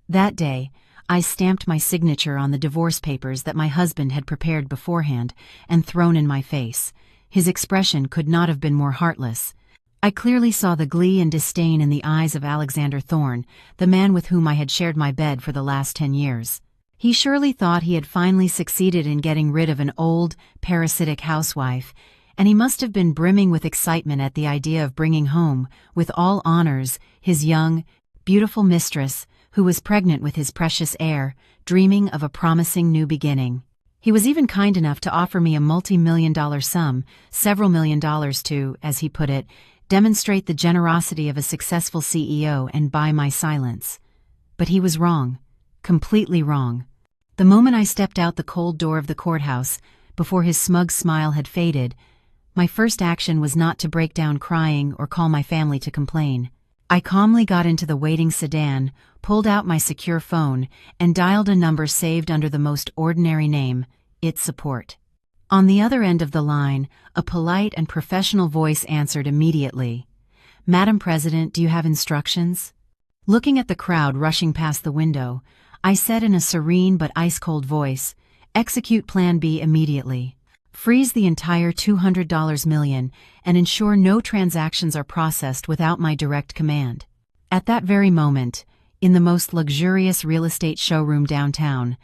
That day, I stamped my signature on the divorce papers that my husband had prepared beforehand and thrown in my face. His expression could not have been more heartless. I clearly saw the glee and disdain in the eyes of Alexander Thorne, the man with whom I had shared my bed for the last 10 years. He surely thought he had finally succeeded in getting rid of an old, parasitic housewife, and he must have been brimming with excitement at the idea of bringing home, with all honors, his young, beautiful mistress, who was pregnant with his precious heir, dreaming of a promising new beginning. He was even kind enough to offer me a multi-million-dollar sum, several million dollars to, as he put it, demonstrate the generosity of a successful CEO and buy my silence. But he was wrong. Completely wrong. The moment I stepped out the cold door of the courthouse, before his smug smile had faded, my first action was not to break down crying or call my family to complain. I calmly got into the waiting sedan, pulled out my secure phone, and dialed a number saved under the most ordinary name, IT Support. On the other end of the line, a polite and professional voice answered immediately. "Madam President, do you have instructions?" Looking at the crowd rushing past the window, I said in a serene but ice-cold voice, "Execute Plan B immediately. Freeze the entire $200 million and ensure no transactions are processed without my direct command." At that very moment, in the most luxurious real estate showroom downtown,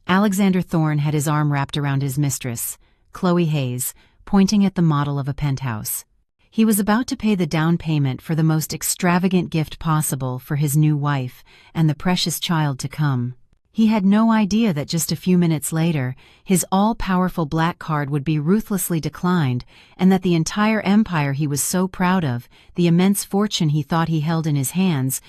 Alexander Thorne had his arm wrapped around his mistress, Chloe Hayes, pointing at the model of a penthouse. He was about to pay the down payment for the most extravagant gift possible for his new wife and the precious child to come. He had no idea that just a few minutes later, his all-powerful black card would be ruthlessly declined, and that the entire empire he was so proud of, the immense fortune he thought he held in his hands,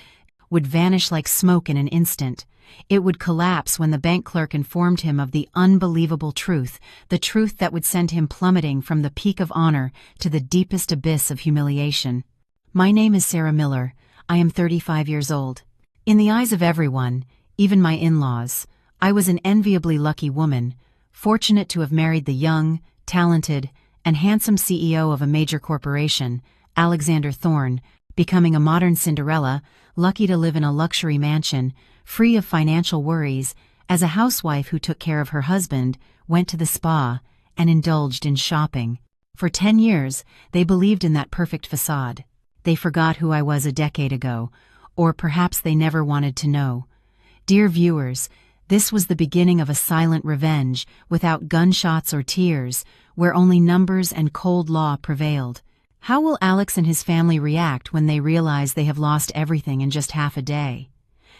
would vanish like smoke in an instant. It would collapse when the bank clerk informed him of the unbelievable truth, the truth that would send him plummeting from the peak of honor to the deepest abyss of humiliation. "My name is Sarah Miller. I am 35 years old. In the eyes of everyone, even my in-laws, I was an enviably lucky woman, fortunate to have married the young, talented, and handsome CEO of a major corporation, Alexander Thorne, becoming a modern Cinderella, lucky to live in a luxury mansion, free of financial worries, as a housewife who took care of her husband, went to the spa, and indulged in shopping. For 10 years, they believed in that perfect facade. They forgot who I was a decade ago, or perhaps they never wanted to know. Dear viewers, this was the beginning of a silent revenge, without gunshots or tears, where only numbers and cold law prevailed. How will Alex and his family react when they realize they have lost everything in just half a day?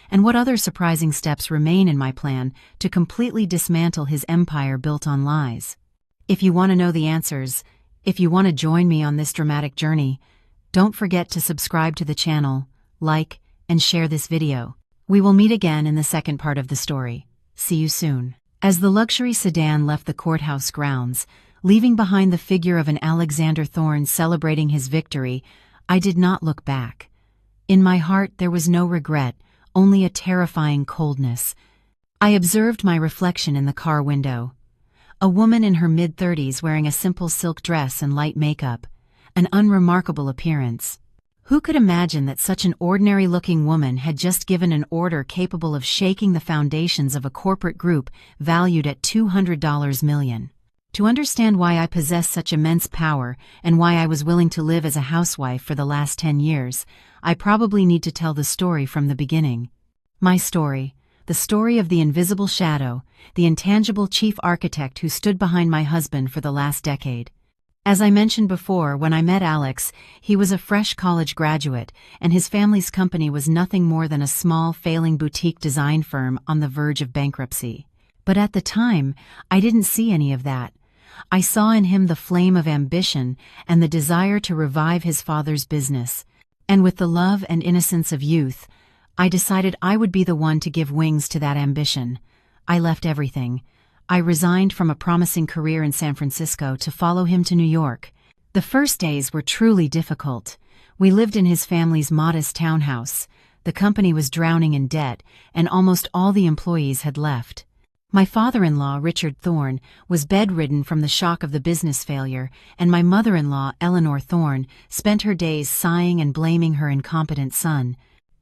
And what other surprising steps remain in my plan to completely dismantle his empire built on lies? If you want to know the answers, if you want to join me on this dramatic journey, don't forget to subscribe to the channel, like, and share this video. We will meet again in the second part of the story. See you soon. As the luxury sedan left the courthouse grounds, leaving behind the figure of an Alexander Thorne celebrating his victory, I did not look back. In my heart there was no regret, only a terrifying coldness. I observed my reflection in the car window. A woman in her mid-30s wearing a simple silk dress and light makeup. An unremarkable appearance. Who could imagine that such an ordinary-looking woman had just given an order capable of shaking the foundations of a corporate group valued at $200 million? To understand why I possess such immense power and why I was willing to live as a housewife for the last 10 years, I probably need to tell the story from the beginning. My story, the story of the invisible shadow, the intangible chief architect who stood behind my husband for the last decade. As I mentioned before, when I met Alex, he was a fresh college graduate, and his family's company was nothing more than a small, failing boutique design firm on the verge of bankruptcy. But at the time, I didn't see any of that. I saw in him the flame of ambition and the desire to revive his father's business. And with the love and innocence of youth, I decided I would be the one to give wings to that ambition. I left everything. I resigned from a promising career in San Francisco to follow him to New York. The first days were truly difficult. We lived in his family's modest townhouse. The company was drowning in debt, and almost all the employees had left. My father-in-law, Richard Thorne, was bedridden from the shock of the business failure, and my mother-in-law, Eleanor Thorne, spent her days sighing and blaming her incompetent son.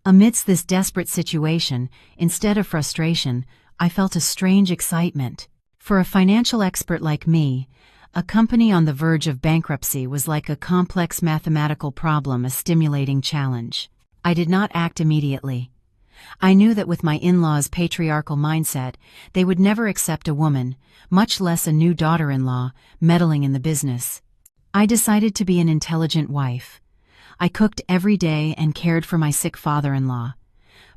Amidst this desperate situation, instead of frustration, I felt a strange excitement. For a financial expert like me, a company on the verge of bankruptcy was like a complex mathematical problem, a stimulating challenge. I did not act immediately. I knew that with my in-laws' patriarchal mindset, they would never accept a woman, much less a new daughter-in-law, meddling in the business. I decided to be an intelligent wife. I cooked every day and cared for my sick father-in-law.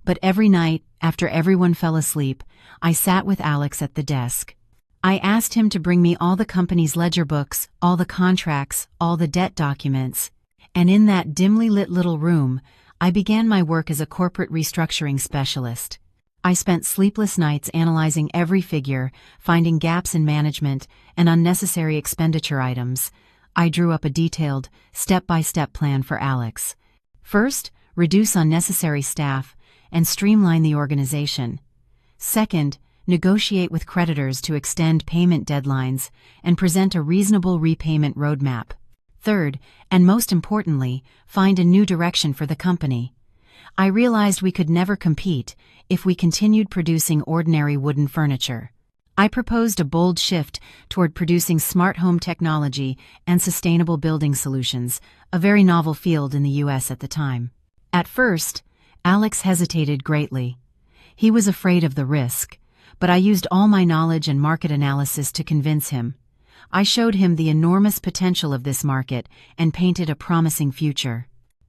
But every night, after everyone fell asleep, I sat with Alex at the desk. I asked him to bring me all the company's ledger books, all the contracts, all the debt documents. And in that dimly lit little room, I began my work as a corporate restructuring specialist. I spent sleepless nights analyzing every figure, finding gaps in management and unnecessary expenditure items. I drew up a detailed, step-by-step plan for Alex. First, reduce unnecessary staff and streamline the organization. Second, negotiate with creditors to extend payment deadlines and present a reasonable repayment roadmap. Third, and most importantly, find a new direction for the company. I realized we could never compete if we continued producing ordinary wooden furniture. I proposed a bold shift toward producing smart home technology and sustainable building solutions, a very novel field in the U.S. at the time. At first, Alex hesitated greatly. He was afraid of the risk, but I used all my knowledge and market analysis to convince him. I showed him the enormous potential of this market and painted a promising future.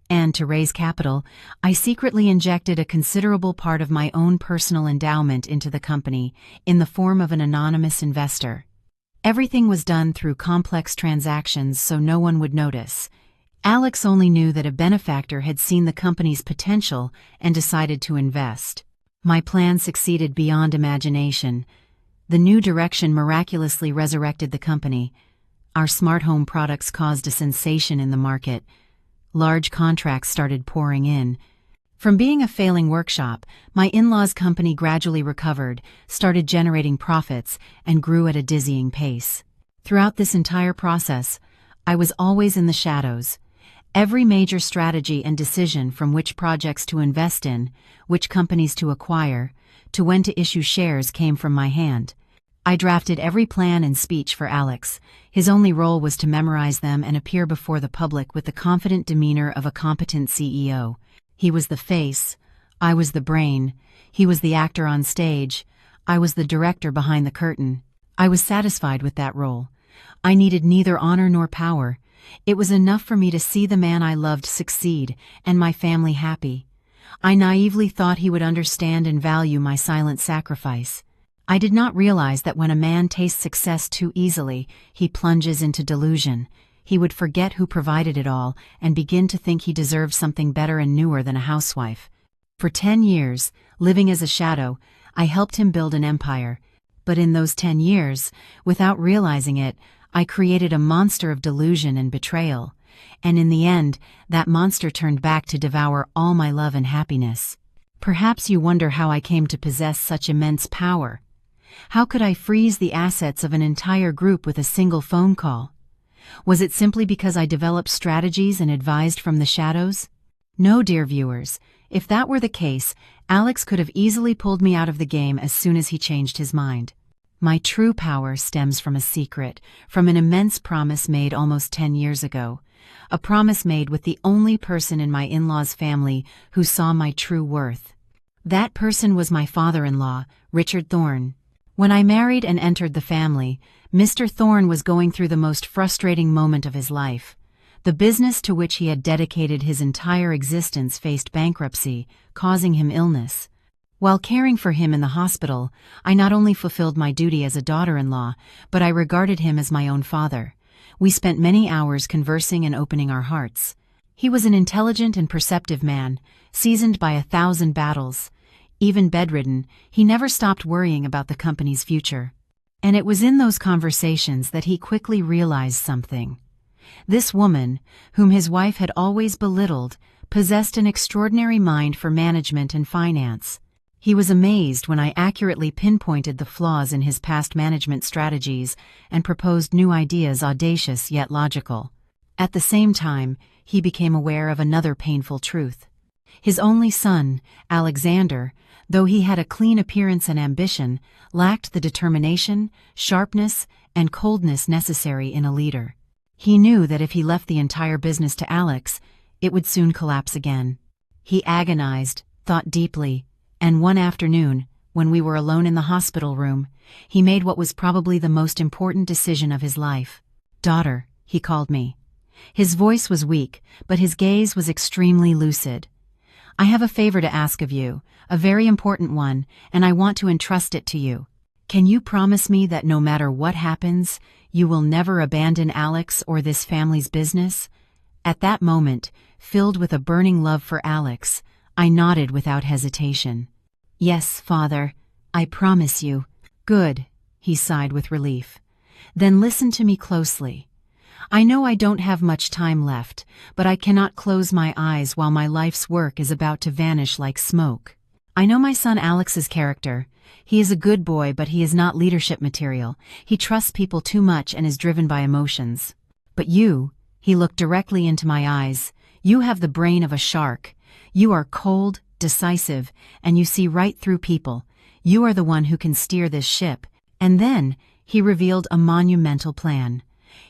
And to raise capital, I secretly injected a considerable part of my own personal endowment into the company in the form of an anonymous investor. Everything was done through complex transactions so no one would notice. Alex only knew that a benefactor had seen the company's potential and decided to invest. My plan succeeded beyond imagination. The new direction miraculously resurrected the company. Our smart home products caused a sensation in the market. Large contracts started pouring in. From being a failing workshop, my in-laws' company gradually recovered, started generating profits, and grew at a dizzying pace. Throughout this entire process, I was always in the shadows. Every major strategy and decision, from which projects to invest in, which companies to acquire, to when to issue shares, came from my hand. I drafted every plan and speech for Alex. His only role was to memorize them and appear before the public with the confident demeanor of a competent CEO. He was the face, I was the brain. He was the actor on stage, I was the director behind the curtain. I was satisfied with that role. I needed neither honor nor power. It was enough for me to see the man I loved succeed and my family happy. I naively thought he would understand and value my silent sacrifice. I did not realize that when a man tastes success too easily, he plunges into delusion. He would forget who provided it all and begin to think he deserved something better and newer than a housewife. For 10 years, living as a shadow, I helped him build an empire. But in those 10 years, without realizing it, I created a monster of delusion and betrayal. And in the end, that monster turned back to devour all my love and happiness. Perhaps you wonder how I came to possess such immense power. How could I freeze the assets of an entire group with a single phone call? Was it simply because I developed strategies and advised from the shadows? No, dear viewers, if that were the case, Alex could have easily pulled me out of the game as soon as he changed his mind. My true power stems from a secret, from an immense promise made almost 10 years ago. A promise made with the only person in my in-laws' family who saw my true worth. That person was my father-in-law, Richard Thorne. When I married and entered the family, Mr. Thorne was going through the most frustrating moment of his life. The business to which he had dedicated his entire existence faced bankruptcy, causing him illness. While caring for him in the hospital, I not only fulfilled my duty as a daughter-in-law, but I regarded him as my own father. We spent many hours conversing and opening our hearts. He was an intelligent and perceptive man, seasoned by 1,000 battles. Even bedridden, he never stopped worrying about the company's future. And it was in those conversations that he quickly realized something. This woman, whom his wife had always belittled, possessed an extraordinary mind for management and finance. He was amazed when I accurately pinpointed the flaws in his past management strategies and proposed new ideas, audacious yet logical. At the same time, he became aware of another painful truth. His only son, Alexander, though he had a clean appearance and ambition, lacked the determination, sharpness, and coldness necessary in a leader. He knew that if he left the entire business to Alex, it would soon collapse again. He agonized, thought deeply, and one afternoon, when we were alone in the hospital room, he made what was probably the most important decision of his life. "Daughter," he called me. His voice was weak, but his gaze was extremely lucid. "I have a favor to ask of you, a very important one, and I want to entrust it to you. Can you promise me that no matter what happens, you will never abandon Alex or this family's business?" At that moment, filled with a burning love for Alex, I nodded without hesitation. "Yes, Father, I promise you." "Good," he sighed with relief. "Then listen to me closely. I know I don't have much time left, but I cannot close my eyes while my life's work is about to vanish like smoke. I know my son Alex's character. He is a good boy, but he is not leadership material. He trusts people too much and is driven by emotions. But you," he looked directly into my eyes, "you have the brain of a shark. You are cold, decisive, and you see right through people. You are the one who can steer this ship." And then, he revealed a monumental plan.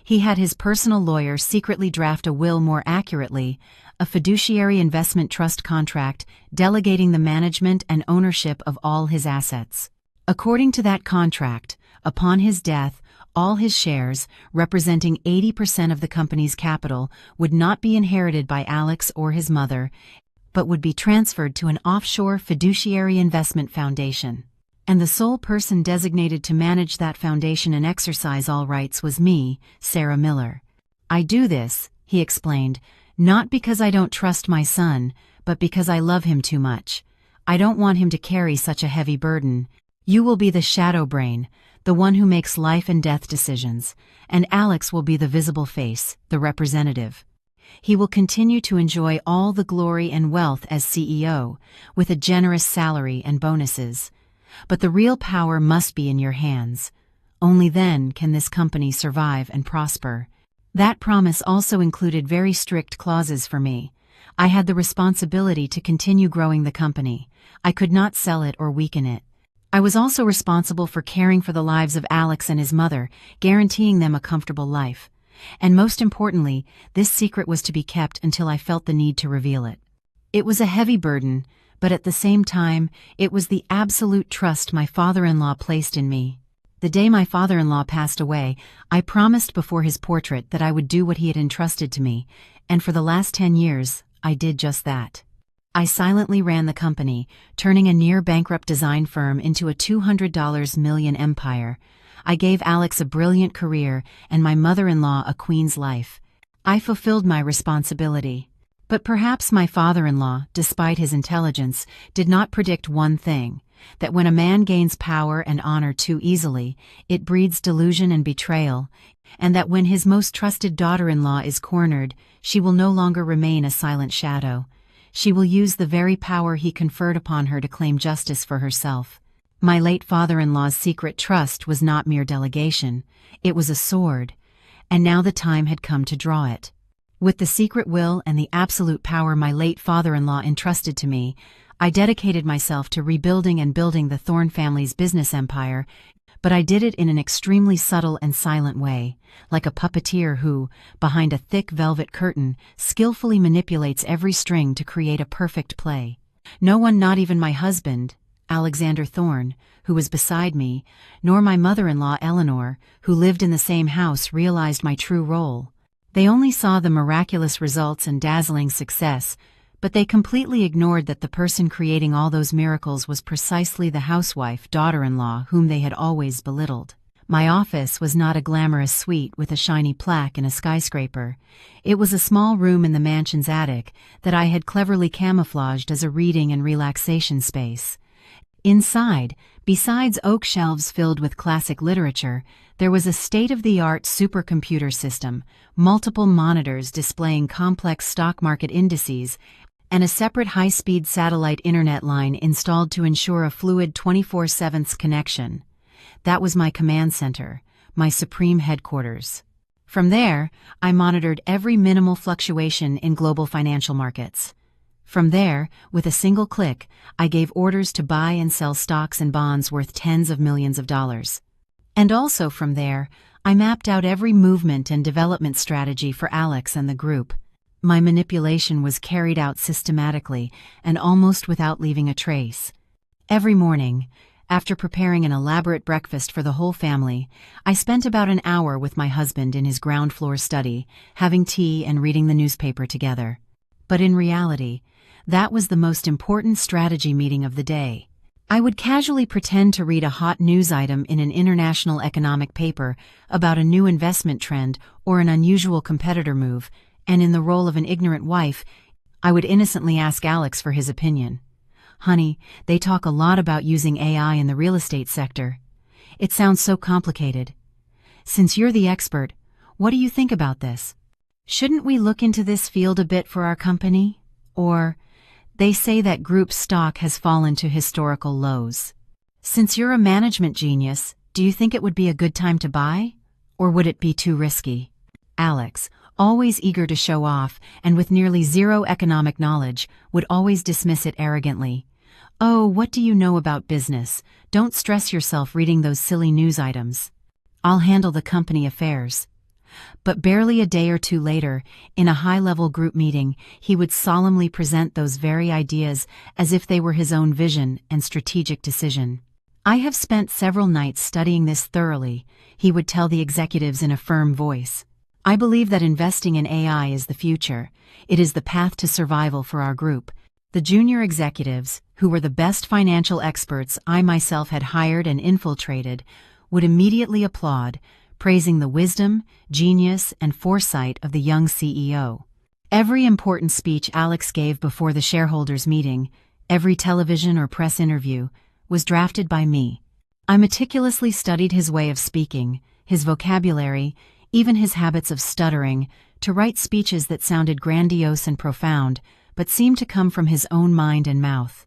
He had his personal lawyer secretly draft a will more accurately, a fiduciary investment trust contract delegating the management and ownership of all his assets. According to that contract, upon his death, all his shares, representing 80% of the company's capital, would not be inherited by Alex or his mother, but would be transferred to an offshore fiduciary investment foundation. And the sole person designated to manage that foundation and exercise all rights was me, Sarah Miller. "I do this," he explained, "not because I don't trust my son, but because I love him too much. I don't want him to carry such a heavy burden. You will be the shadow brain, the one who makes life and death decisions, and Alex will be the visible face, the representative. He will continue to enjoy all the glory and wealth as CEO, with a generous salary and bonuses. But the real power must be in your hands. Only then can this company survive and prosper." That promise also included very strict clauses for me. I had the responsibility to continue growing the company. I could not sell it or weaken it. I was also responsible for caring for the lives of Alex and his mother, guaranteeing them a comfortable life. And most importantly, this secret was to be kept until I felt the need to reveal it. It was a heavy burden, but at the same time, it was the absolute trust my father-in-law placed in me. The day my father-in-law passed away, I promised before his portrait that I would do what he had entrusted to me, and for the last 10 years, I did just that. I silently ran the company, turning a near-bankrupt design firm into a $200 million empire. I gave Alex a brilliant career and my mother-in-law a queen's life. I fulfilled my responsibility. But perhaps my father-in-law, despite his intelligence, did not predict one thing, that when a man gains power and honor too easily, it breeds delusion and betrayal, and that when his most trusted daughter-in-law is cornered, she will no longer remain a silent shadow. She will use the very power he conferred upon her to claim justice for herself. My late father-in-law's secret trust was not mere delegation, it was a sword, and now the time had come to draw it. With the secret will and the absolute power my late father-in-law entrusted to me, I dedicated myself to rebuilding and building the Thorne family's business empire, but I did it in an extremely subtle and silent way, like a puppeteer who, behind a thick velvet curtain, skillfully manipulates every string to create a perfect play. No one, not even my husband, Alexander Thorne, who was beside me, nor my mother-in-law Eleanor, who lived in the same house, realized my true role. They only saw the miraculous results and dazzling success, but they completely ignored that the person creating all those miracles was precisely the housewife, daughter-in-law, whom they had always belittled. My office was not a glamorous suite with a shiny plaque in a skyscraper. It was a small room in the mansion's attic that I had cleverly camouflaged as a reading and relaxation space. Inside, besides oak shelves filled with classic literature, there was a state-of-the-art supercomputer system, multiple monitors displaying complex stock market indices, and a separate high-speed satellite internet line installed to ensure a fluid 24/7 connection. That was my command center, my supreme headquarters. From there, I monitored every minimal fluctuation in global financial markets. From there, with a single click, I gave orders to buy and sell stocks and bonds worth tens of millions of dollars. And also from there, I mapped out every movement and development strategy for Alex and the group. My manipulation was carried out systematically and almost without leaving a trace. Every morning, after preparing an elaborate breakfast for the whole family, I spent about an hour with my husband in his ground floor study, having tea and reading the newspaper together. But in reality, that was the most important strategy meeting of the day. I would casually pretend to read a hot news item in an international economic paper about a new investment trend or an unusual competitor move, and in the role of an ignorant wife, I would innocently ask Alex for his opinion. "Honey, they talk a lot about using AI in the real estate sector. It sounds so complicated. Since you're the expert, what do you think about this? Shouldn't we look into this field a bit for our company? Or, they say that group stock has fallen to historical lows. Since you're a management genius, do you think it would be a good time to buy? Or would it be too risky?" Alex, always eager to show off and with nearly zero economic knowledge, would always dismiss it arrogantly. "Oh, what do you know about business? Don't stress yourself reading those silly news items. I'll handle the company affairs." But barely a day or two later, in a high-level group meeting, he would solemnly present those very ideas as if they were his own vision and strategic decision. "I have spent several nights studying this thoroughly," he would tell the executives in a firm voice. "I believe that investing in AI is the future. It is the path to survival for our group." The junior executives, who were the best financial experts I myself had hired and infiltrated, would immediately applaud, praising the wisdom, genius, and foresight of the young CEO. Every important speech Alex gave before the shareholders' meeting, every television or press interview, was drafted by me. I meticulously studied his way of speaking, his vocabulary, even his habits of stuttering, to write speeches that sounded grandiose and profound, but seemed to come from his own mind and mouth.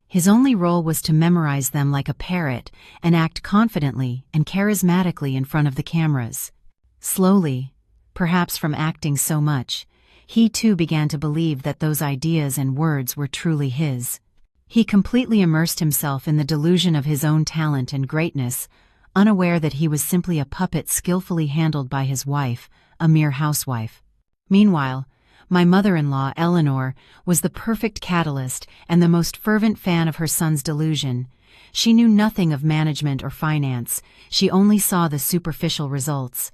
His only role was to memorize them like a parrot and act confidently and charismatically in front of the cameras. Slowly, perhaps from acting so much, he too began to believe that those ideas and words were truly his. He completely immersed himself in the delusion of his own talent and greatness, unaware that he was simply a puppet skillfully handled by his wife, a mere housewife. Meanwhile, my mother-in-law, Eleanor, was the perfect catalyst and the most fervent fan of her son's delusion. She knew nothing of management or finance. She only saw the superficial results.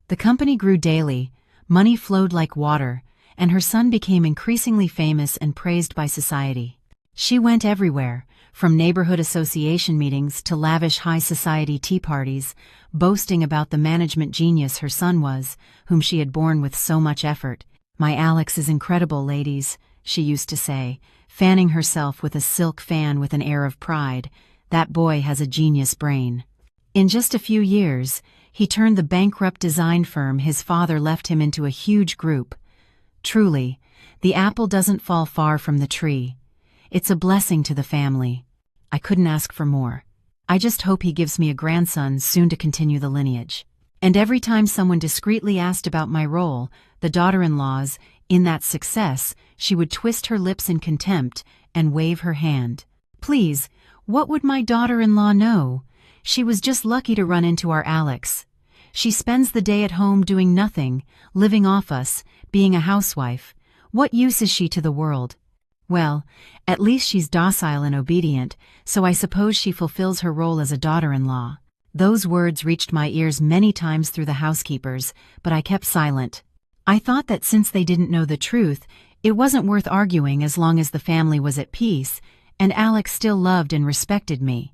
The company grew daily, money flowed like water, and her son became increasingly famous and praised by society. She went everywhere, from neighborhood association meetings to lavish high society tea parties, boasting about the management genius her son was, whom she had borne with so much effort. "My Alex is incredible, ladies," she used to say, fanning herself with a silk fan with an air of pride. "That boy has a genius brain." In just a few years, he turned the bankrupt design firm his father left him into a huge group. Truly, the apple doesn't fall far from the tree. It's a blessing to the family. I couldn't ask for more. I just hope he gives me a grandson soon to continue the lineage. And every time someone discreetly asked about my role, the daughter-in-law's, in that success, she would twist her lips in contempt and wave her hand. Please, what would my daughter-in-law know? She was just lucky to run into our Alex. She spends the day at home doing nothing, living off us, being a housewife. What use is she to the world? Well, at least she's docile and obedient, so I suppose she fulfills her role as a daughter-in-law. Those words reached my ears many times through the housekeepers, but I kept silent. I thought that since they didn't know the truth, it wasn't worth arguing as long as the family was at peace, and Alex still loved and respected me.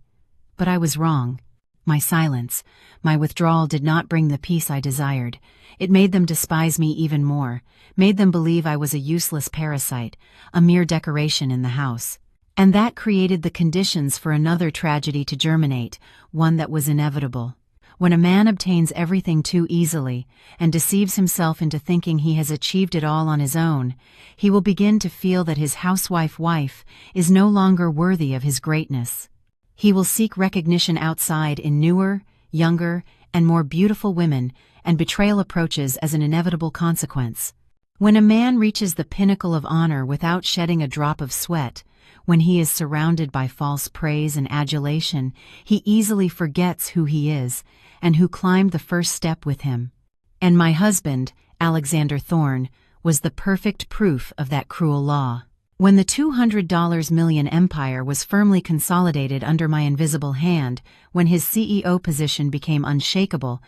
But I was wrong. My silence, my withdrawal did not bring the peace I desired. It made them despise me even more, made them believe I was a useless parasite, a mere decoration in the house. And that created the conditions for another tragedy to germinate, one that was inevitable. When a man obtains everything too easily and deceives himself into thinking he has achieved it all on his own, he will begin to feel that his housewife wife is no longer worthy of his greatness. He will seek recognition outside in newer, younger, and more beautiful women, and betrayal approaches as an inevitable consequence. When a man reaches the pinnacle of honor without shedding a drop of sweat, when he is surrounded by false praise and adulation, he easily forgets who he is and who climbed the first step with him. And my husband, Alexander Thorne, was the perfect proof of that cruel law. When the $200 million empire was firmly consolidated under my invisible hand, when his CEO position became unshakable,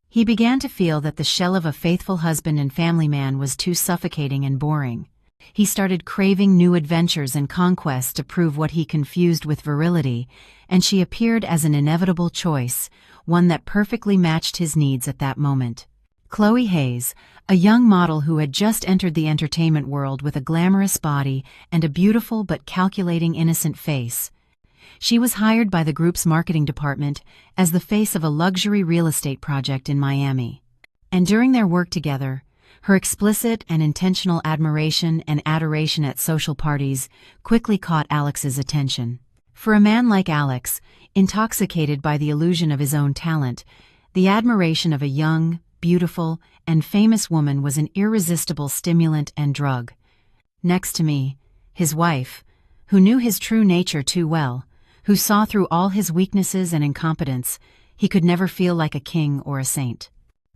he began to feel that the shell of a faithful husband and family man was too suffocating and boring. He started craving new adventures and conquests to prove what he confused with virility, and she appeared as an inevitable choice, one that perfectly matched his needs at that moment. Chloe Hayes, a young model who had just entered the entertainment world with a glamorous body and a beautiful but calculating innocent face. She was hired by the group's marketing department as the face of a luxury real estate project in Miami. And during their work together, her explicit and intentional admiration and adoration at social parties quickly caught Alex's attention. For a man like Alex, intoxicated by the illusion of his own talent, the admiration of a young, beautiful, and famous woman was an irresistible stimulant and drug. Next to me, his wife, who knew his true nature too well, who saw through all his weaknesses and incompetence, he could never feel like a king or a saint.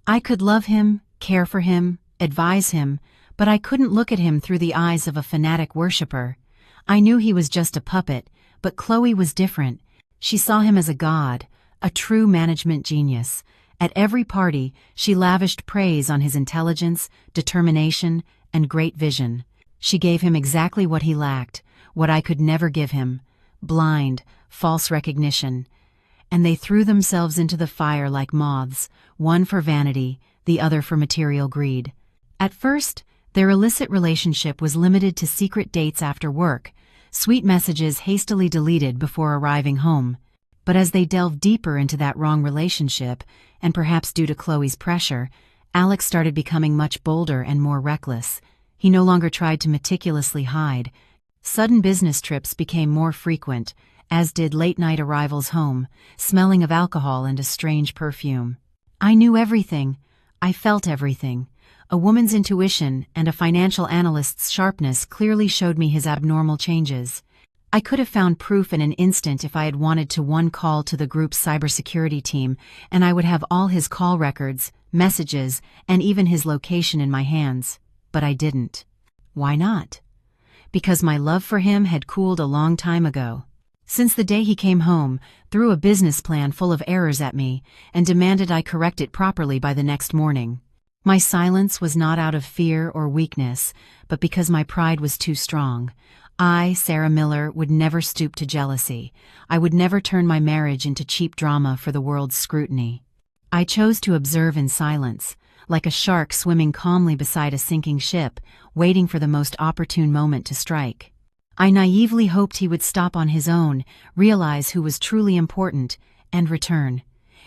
I could love him, care for him, advise him, but I couldn't look at him through the eyes of a fanatic worshiper. I knew he was just a puppet, but Chloe was different. She saw him as a god, a true management genius. At every party, she lavished praise on his intelligence, determination, and great vision. She gave him exactly what he lacked, what I could never give him: blind, false recognition. And they threw themselves into the fire like moths, one for vanity, the other for material greed. At first, their illicit relationship was limited to secret dates after work, sweet messages hastily deleted before arriving home. But as they delved deeper into that wrong relationship, and perhaps due to Chloe's pressure, Alex started becoming much bolder and more reckless. He no longer tried to meticulously hide. Sudden business trips became more frequent, as did late-night arrivals home, smelling of alcohol and a strange perfume. I knew everything. I felt everything. A woman's intuition and a financial analyst's sharpness clearly showed me his abnormal changes. I could have found proof in an instant if I had wanted to. One call to the group's cybersecurity team, and I would have all his call records, messages, and even his location in my hands. But I didn't. Why not? Because my love for him had cooled a long time ago. Since the day he came home, threw a business plan full of errors at me, and demanded I correct it properly by the next morning. My silence was not out of fear or weakness, but because my pride was too strong. I, Sarah Miller, would never stoop to jealousy. I would never turn my marriage into cheap drama for the world's scrutiny. I chose to observe in silence, like a shark swimming calmly beside a sinking ship, waiting for the most opportune moment to strike. I naively hoped he would stop on his own, realize who was truly important, and return.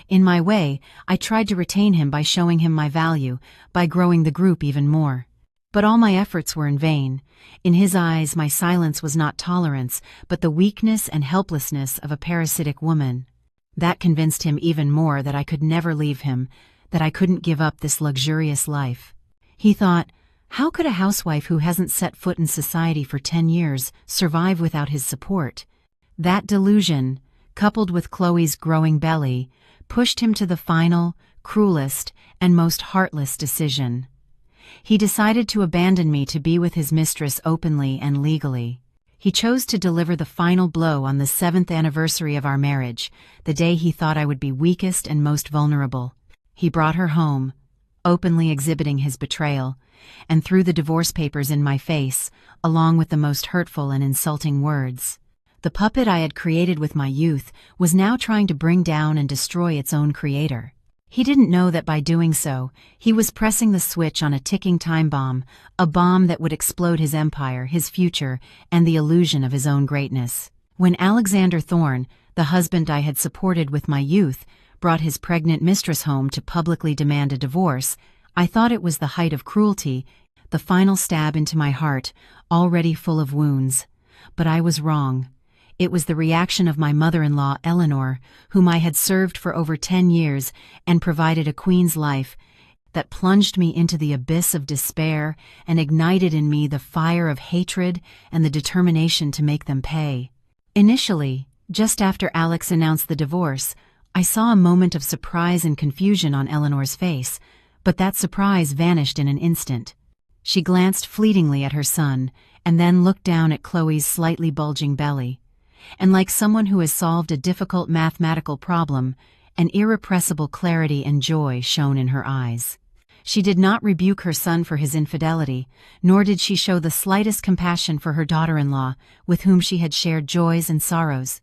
In my way, I tried to retain him by showing him my value, by growing the group even more. But all my efforts were in vain. In his eyes, my silence was not tolerance, but the weakness and helplessness of a parasitic woman. That convinced him even more that I could never leave him, that I couldn't give up this luxurious life. He thought, how could a housewife who hasn't set foot in society for 10 years survive without his support? That delusion, coupled with Chloe's growing belly, pushed him to the final, cruelest, and most heartless decision. He decided to abandon me to be with his mistress openly and legally. He chose to deliver the final blow on the 7th anniversary of our marriage, the day he thought I would be weakest and most vulnerable. He brought her home, openly exhibiting his betrayal, and threw the divorce papers in my face, along with the most hurtful and insulting words. The puppet I had created with my youth was now trying to bring down and destroy its own creator. He didn't know that by doing so, he was pressing the switch on a ticking time bomb, a bomb that would explode his empire, his future, and the illusion of his own greatness. When Alexander Thorne, the husband I had supported with my youth, brought his pregnant mistress home to publicly demand a divorce, I thought it was the height of cruelty, the final stab into my heart, already full of wounds. But I was wrong. It was the reaction of my mother-in-law, Eleanor, whom I had served for over 10 years and provided a queen's life. that plunged me into the abyss of despair and ignited in me the fire of hatred and the determination to make them pay. Initially, just after Alex announced the divorce, I saw a moment of surprise and confusion on Eleanor's face, but that surprise vanished in an instant. She glanced fleetingly at her son, and then looked down at Chloe's slightly bulging belly. And like someone who has solved a difficult mathematical problem, an irrepressible clarity and joy shone in her eyes. She did not rebuke her son for his infidelity, nor did she show the slightest compassion for her daughter-in-law, with whom she had shared joys and sorrows.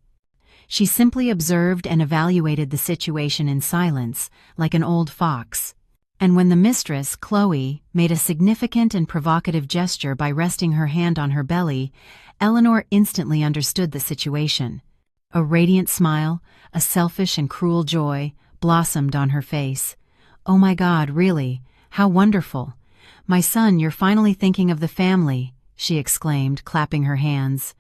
She simply observed and evaluated the situation in silence, like an old fox. And when the mistress, Chloe, made a significant and provocative gesture by resting her hand on her belly, Eleanor instantly understood the situation. A radiant smile, a selfish and cruel joy, blossomed on her face. "Oh my God, really? How wonderful! My son, you're finally thinking of the family," she exclaimed, clapping her hands.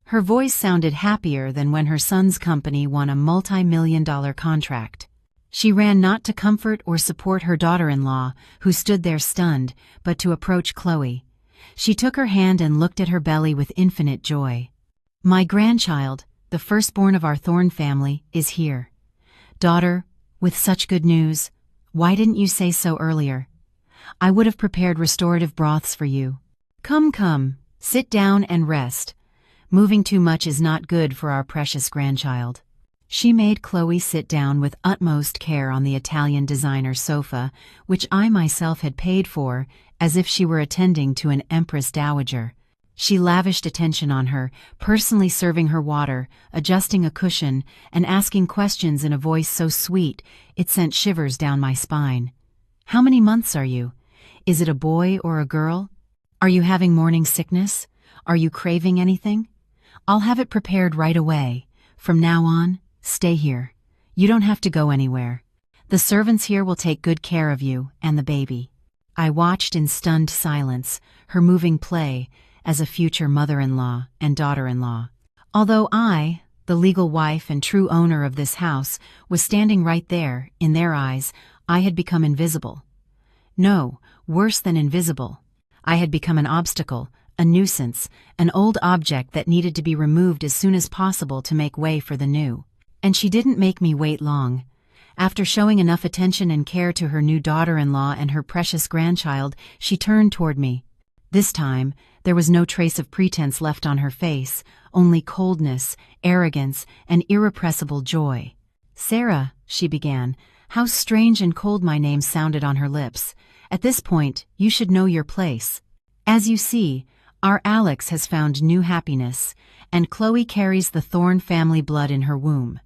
Her voice sounded happier than when her son's company won a multi-million-dollar contract. She ran not to comfort or support her daughter-in-law, who stood there stunned, but to approach Chloe. She took her hand and looked at her belly with infinite joy. "My grandchild, the firstborn of our Thorne family, is here. Daughter, with such good news, why didn't you say so earlier? I would have prepared restorative broths for you. Come, sit down and rest. Moving too much is not good for our precious grandchild." She made Chloe sit down with utmost care on the Italian designer sofa, which I myself had paid for, as if she were attending to an empress dowager. She lavished attention on her, personally serving her water, adjusting a cushion, and asking questions in a voice so sweet it sent shivers down my spine. "How many months are you? Is it a boy or a girl? Are you having morning sickness? Are you craving anything? I'll have it prepared right away. From now on, stay here. You don't have to go anywhere. The servants here will take good care of you and the baby." I watched in stunned silence her moving play as a future mother-in-law and daughter-in-law. Although I, the legal wife and true owner of this house, was standing right there, in their eyes, I had become invisible. No, worse than invisible. I had become an obstacle, a nuisance, an old object that needed to be removed as soon as possible to make way for the new. And she didn't make me wait long. After showing enough attention and care to her new daughter-in-law and her precious grandchild, she turned toward me. This time, there was no trace of pretense left on her face, only coldness, arrogance, and irrepressible joy. "Sarah," she began, how strange and cold my name sounded on her lips. "At this point, you should know your place. As you see, our Alex has found new happiness, and Chloe carries the Thorne family blood in her womb.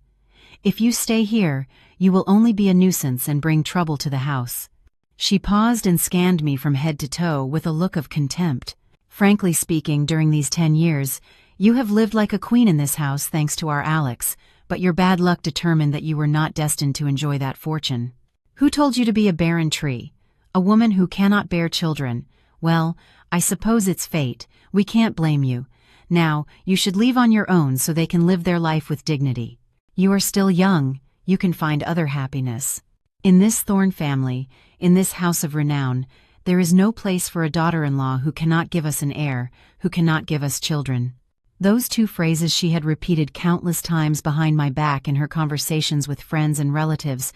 If you stay here, you will only be a nuisance and bring trouble to the house." She paused and scanned me from head to toe with a look of contempt. "Frankly speaking, during these 10 years, you have lived like a queen in this house thanks to our Alex, but your bad luck determined that you were not destined to enjoy that fortune. Who told you to be a barren tree? A woman who cannot bear children. Well, I suppose it's fate. We can't blame you. Now, you should leave on your own so they can live their life with dignity. You are still young. You can find other happiness. In this Thorne family, in this house of renown, there is no place for a daughter-in-law who cannot give us an heir, who cannot give us children." Those two phrases she had repeated countless times behind my back in her conversations with friends and relatives,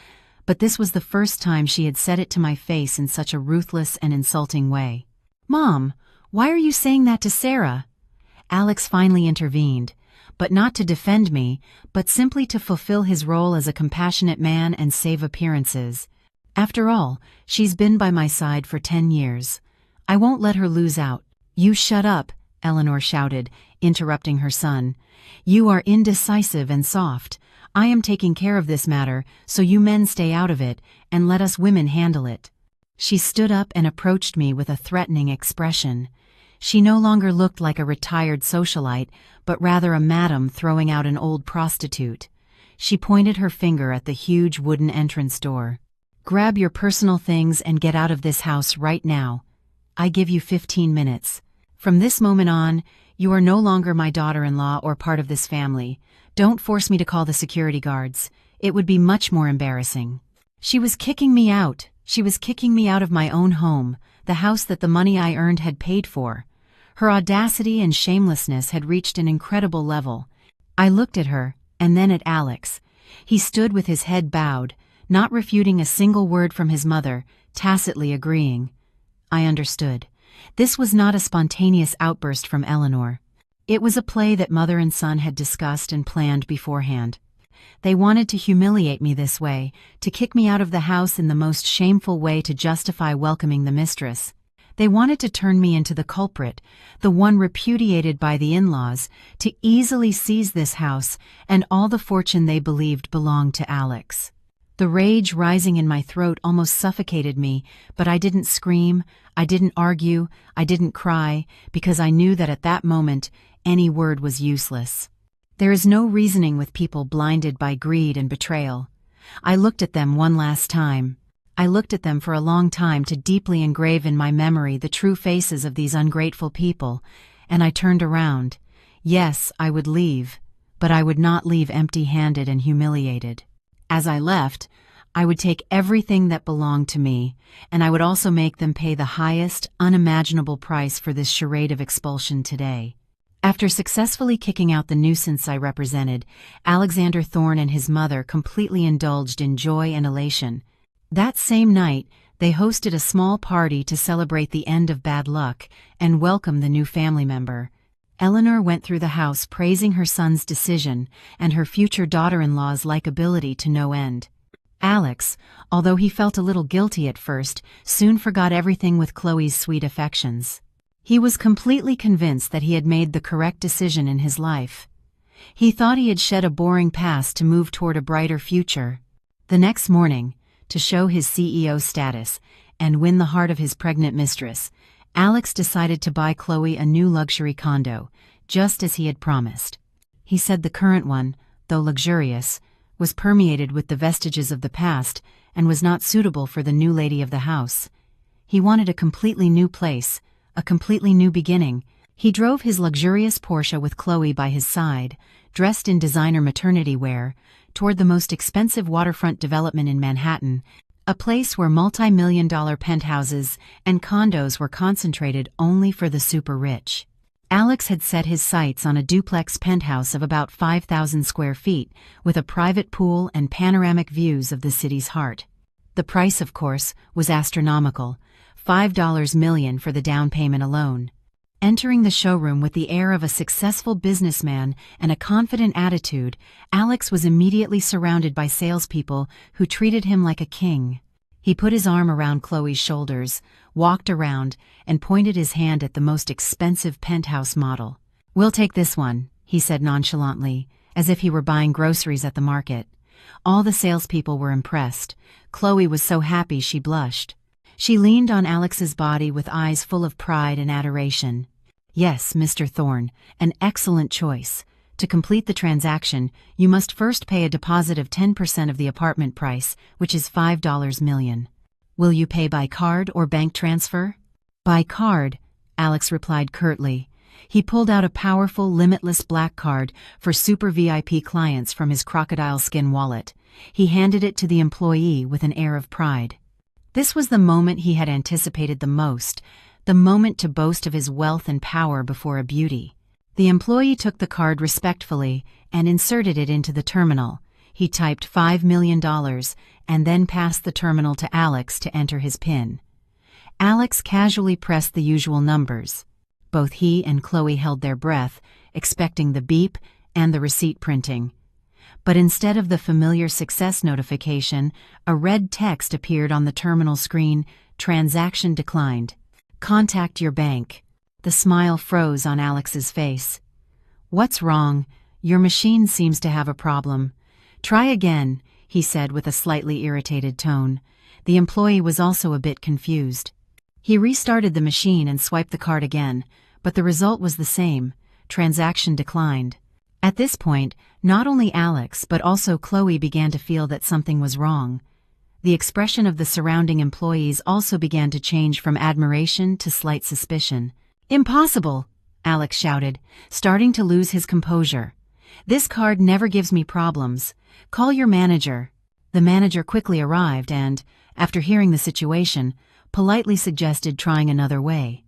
but this was the first time she had said it to my face in such a ruthless and insulting way. "Mom, why are you saying that to Sarah?" Alex finally intervened, but not to defend me, but simply to fulfill his role as a compassionate man and save appearances. "After all, she's been by my side for 10 years. I won't let her lose out." "You shut up," Eleanor shouted, interrupting her son. "You are indecisive and soft. I am taking care of this matter, so you men stay out of it, and let us women handle it." She stood up and approached me with a threatening expression. She no longer looked like a retired socialite, but rather a madam throwing out an old prostitute. She pointed her finger at the huge wooden entrance door. "Grab your personal things and get out of this house right now. I give you 15 minutes. From this moment on, you are no longer my daughter-in-law or part of this family. Don't force me to call the security guards. It would be much more embarrassing." She was kicking me out, She was kicking me out of my own home, the house that the money I earned had paid for. Her audacity and shamelessness had reached an incredible level. I looked at her, and then at Alex. He stood with his head bowed, not refuting a single word from his mother, tacitly agreeing. I understood. This was not a spontaneous outburst from Eleanor. It was a play that mother and son had discussed and planned beforehand. They wanted to humiliate me this way, to kick me out of the house in the most shameful way to justify welcoming the mistress. They wanted to turn me into the culprit, the one repudiated by the in-laws, to easily seize this house and all the fortune they believed belonged to Alex. The rage rising in my throat almost suffocated me, but I didn't scream, I didn't argue, I didn't cry, because I knew that at that moment, any word was useless. There is no reasoning with people blinded by greed and betrayal. I looked at them one last time. I looked at them for a long time to deeply engrave in my memory the true faces of these ungrateful people, and I turned around. Yes, I would leave, but I would not leave empty-handed and humiliated. As I left, I would take everything that belonged to me, and I would also make them pay the highest, unimaginable price for this charade of expulsion today. After successfully kicking out the nuisance I represented, Alexander Thorne and his mother completely indulged in joy and elation. That same night, they hosted a small party to celebrate the end of bad luck and welcome the new family member. Eleanor went through the house praising her son's decision and her future daughter-in-law's likability to no end. Alex, although he felt a little guilty at first, soon forgot everything with Chloe's sweet affections. He was completely convinced that he had made the correct decision in his life. He thought he had shed a boring past to move toward a brighter future. The next morning, to show his CEO status and win the heart of his pregnant mistress, Alex decided to buy Chloe a new luxury condo, just as he had promised. He said the current one, though luxurious, was permeated with the vestiges of the past and was not suitable for the new lady of the house. He wanted a completely new place, a completely new beginning. He drove his luxurious Porsche with Chloe by his side, dressed in designer maternity wear, toward the most expensive waterfront development in Manhattan, a place where multi-million-dollar penthouses and condos were concentrated only for the super-rich. Alex had set his sights on a duplex penthouse of about 5,000 square feet, with a private pool and panoramic views of the city's heart. The price, of course, was astronomical, $5 million for the down payment alone. Entering the showroom with the air of a successful businessman and a confident attitude, Alex was immediately surrounded by salespeople who treated him like a king. He put his arm around Chloe's shoulders, walked around, and pointed his hand at the most expensive penthouse model. "We'll take this one," he said nonchalantly, as if he were buying groceries at the market. All the salespeople were impressed. Chloe was so happy she blushed. She leaned on Alex's body with eyes full of pride and adoration. "Yes, Mr. Thorne, an excellent choice. To complete the transaction, you must first pay a deposit of 10% of the apartment price, which is $5 million. Will you pay by card or bank transfer?" "By card," Alex replied curtly. He pulled out a powerful, limitless black card for super VIP clients from his crocodile skin wallet. He handed it to the employee with an air of pride. This was the moment he had anticipated the most, the moment to boast of his wealth and power before a beauty. The employee took the card respectfully and inserted it into the terminal. He typed $5 million and then passed the terminal to Alex to enter his PIN. Alex casually pressed the usual numbers. Both he and Chloe held their breath, expecting the beep and the receipt printing. But instead of the familiar success notification, a red text appeared on the terminal screen: "Transaction declined. Contact your bank." The smile froze on Alex's face. "What's wrong? Your machine seems to have a problem." "Try again," he said with a slightly irritated tone. The employee was also a bit confused. He restarted the machine and swiped the card again, but the result was the same: transaction declined. At this point, not only Alex but also Chloe began to feel that something was wrong. The expression of the surrounding employees also began to change from admiration to slight suspicion. "Impossible!" Alex shouted, starting to lose his composure. "This card never gives me problems. Call your manager." The manager quickly arrived and, After hearing the situation, politely suggested trying another way.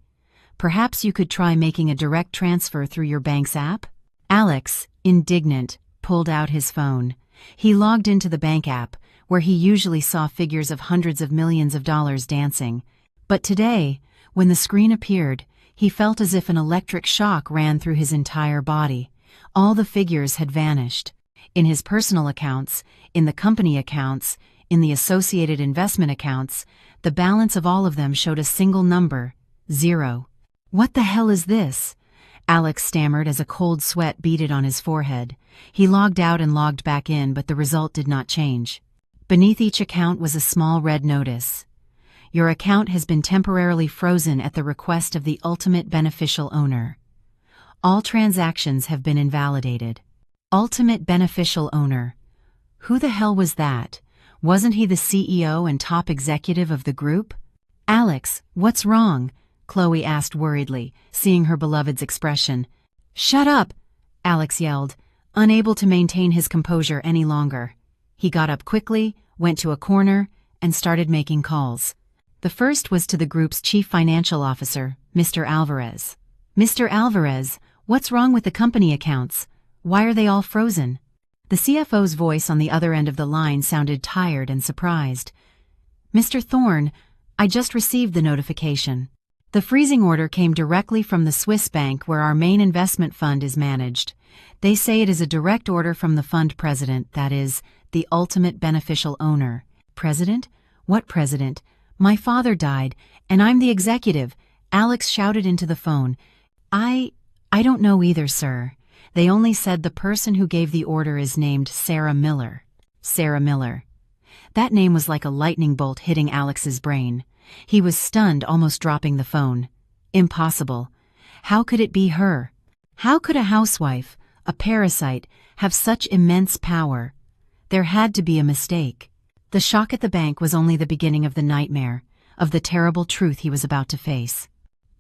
Perhaps you could try making a direct transfer through your bank's app? Alex, indignant, pulled out his phone. He logged into the bank app, where he usually saw figures of hundreds of millions of dollars dancing. But today, when the screen appeared, he felt as if an electric shock ran through his entire body. All the figures had vanished. In his personal accounts, in the company accounts, in the associated investment accounts, the balance of all of them showed a single number, 0. "What the hell is this?" Alex stammered as a cold sweat beaded on his forehead. He logged out and logged back in, but the result did not change. Beneath each account was a small red notice. "Your account has been temporarily frozen at the request of the ultimate beneficial owner. All transactions have been invalidated." Ultimate beneficial owner. Who the hell was that? Wasn't he the CEO and top executive of the group? "Alex, what's wrong?" Chloe asked worriedly, seeing her beloved's expression. "Shut up!" Alex yelled, unable to maintain his composure any longer. He got up quickly, went to a corner, and started making calls. The first was to the group's chief financial officer, Mr. Alvarez. "Mr. Alvarez, what's wrong with the company accounts? Why are they all frozen?" The CFO's voice on the other end of the line sounded tired and surprised. "Mr. Thorne, I just received the notification. The freezing order came directly from the Swiss bank where our main investment fund is managed. They say it is a direct order from the fund president, that is, the ultimate beneficial owner." "President? What president? My father died, and I'm the executive," Alex shouted into the phone. I don't know either, sir. They only said the person who gave the order is named Sarah Miller." Sarah Miller. That name was like a lightning bolt hitting Alex's brain. He was stunned, almost dropping the phone. Impossible. How could it be her? How could a housewife, a parasite, have such immense power? There had to be a mistake. The shock at the bank was only the beginning of the nightmare, of the terrible truth he was about to face.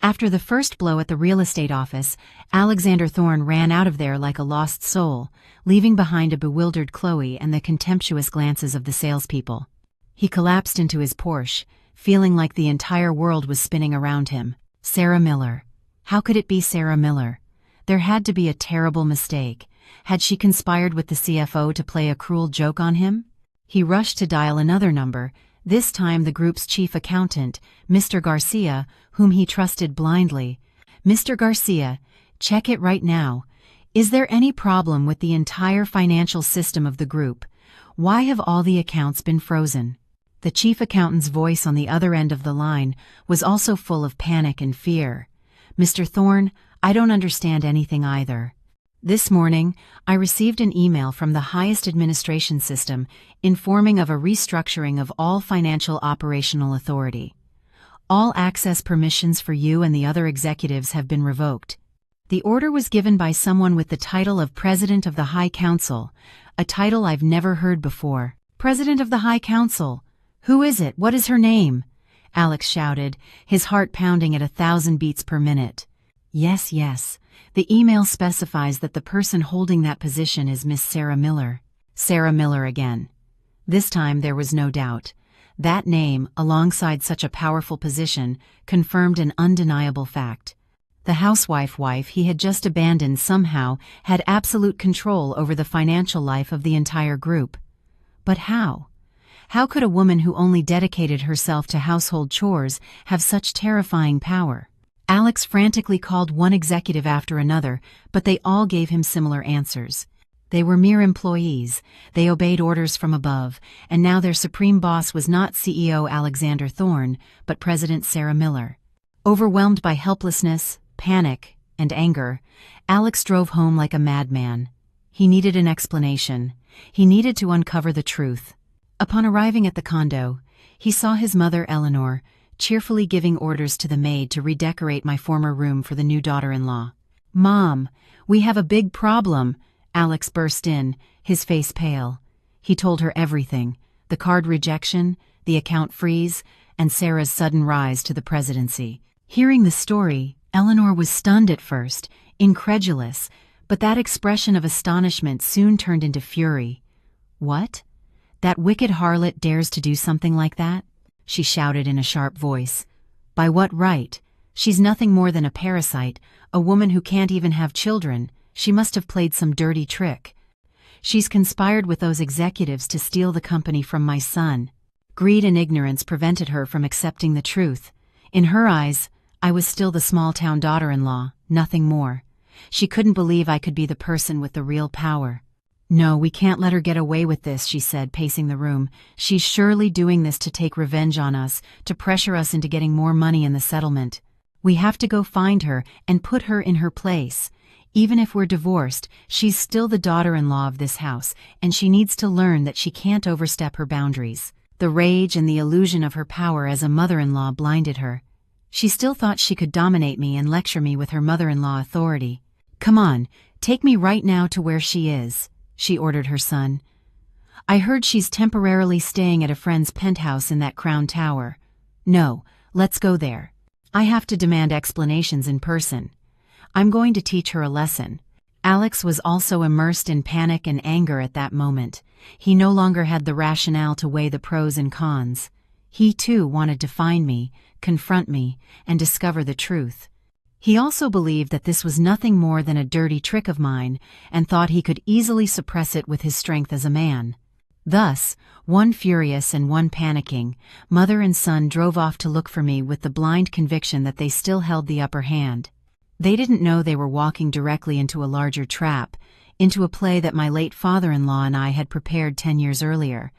After the first blow at the real estate office, Alexander Thorne ran out of there like a lost soul, leaving behind a bewildered Chloe and the contemptuous glances of the salespeople. He collapsed into his Porsche, feeling like the entire world was spinning around him. Sarah Miller. How could it be Sarah Miller? There had to be a terrible mistake. Had she conspired with the CFO to play a cruel joke on him? He rushed to dial another number, this time the group's chief accountant, Mr. Garcia, whom he trusted blindly. "Mr. Garcia, check it right now. Is there any problem with the entire financial system of the group? Why have all the accounts been frozen?" The chief accountant's voice on the other end of the line was also full of panic and fear. "Mr. Thorne, I don't understand anything either. This morning, I received an email from the highest administration system informing of a restructuring of all financial operational authority. All access permissions for you and the other executives have been revoked. The order was given by someone with the title of President of the High Council, a title I've never heard before." "President of the High Council? Who is it? What is her name?" Alex shouted, his heart pounding at 1,000 beats per minute. Yes. The email specifies that the person holding that position is Miss Sarah Miller." Sarah Miller again. This time there was no doubt. That name, alongside such a powerful position, confirmed an undeniable fact. The housewife he had just abandoned somehow had absolute control over the financial life of the entire group. But how? How could a woman who only dedicated herself to household chores have such terrifying power? Alex frantically called one executive after another, but they all gave him similar answers. They were mere employees, they obeyed orders from above, and now their supreme boss was not CEO Alexander Thorne, but President Sarah Miller. Overwhelmed by helplessness, panic, and anger, Alex drove home like a madman. He needed an explanation. He needed to uncover the truth. Upon arriving at the condo, he saw his mother Eleanor cheerfully giving orders to the maid to redecorate my former room for the new daughter-in-law. "Mom, we have a big problem," Alex burst in, his face pale. He told her everything, the card rejection, the account freeze, and Sarah's sudden rise to the presidency. Hearing the story, Eleanor was stunned at first, incredulous, but that expression of astonishment soon turned into fury. "What? That wicked harlot dares to do something like that?" she shouted in a sharp voice. "By what right? She's nothing more than a parasite, a woman who can't even have children. She must have played some dirty trick. She's conspired with those executives to steal the company from my son." Greed and ignorance prevented her from accepting the truth. In her eyes, I was still the small-town daughter-in-law, nothing more. She couldn't believe I could be the person with the real power. "No, we can't let her get away with this," she said, pacing the room. "She's surely doing this to take revenge on us, to pressure us into getting more money in the settlement. We have to go find her and put her in her place. Even if we're divorced, she's still the daughter-in-law of this house, and she needs to learn that she can't overstep her boundaries." The rage and the illusion of her power as a mother-in-law blinded her. She still thought she could dominate me and lecture me with her mother-in-law authority. "Come on, take me right now to where she is," she ordered her son. "I heard she's temporarily staying at a friend's penthouse in that Crown Tower. No, let's go there. I have to demand explanations in person. I'm going to teach her a lesson." Alex was also immersed in panic and anger at that moment. He no longer had the rationale to weigh the pros and cons. He too wanted to find me, confront me, and discover the truth. He also believed that this was nothing more than a dirty trick of mine, and thought he could easily suppress it with his strength as a man. Thus, one furious and one panicking, mother and son drove off to look for me with the blind conviction that they still held the upper hand. They didn't know they were walking directly into a larger trap, into a play that my late father-in-law and I had prepared 10 years earlier.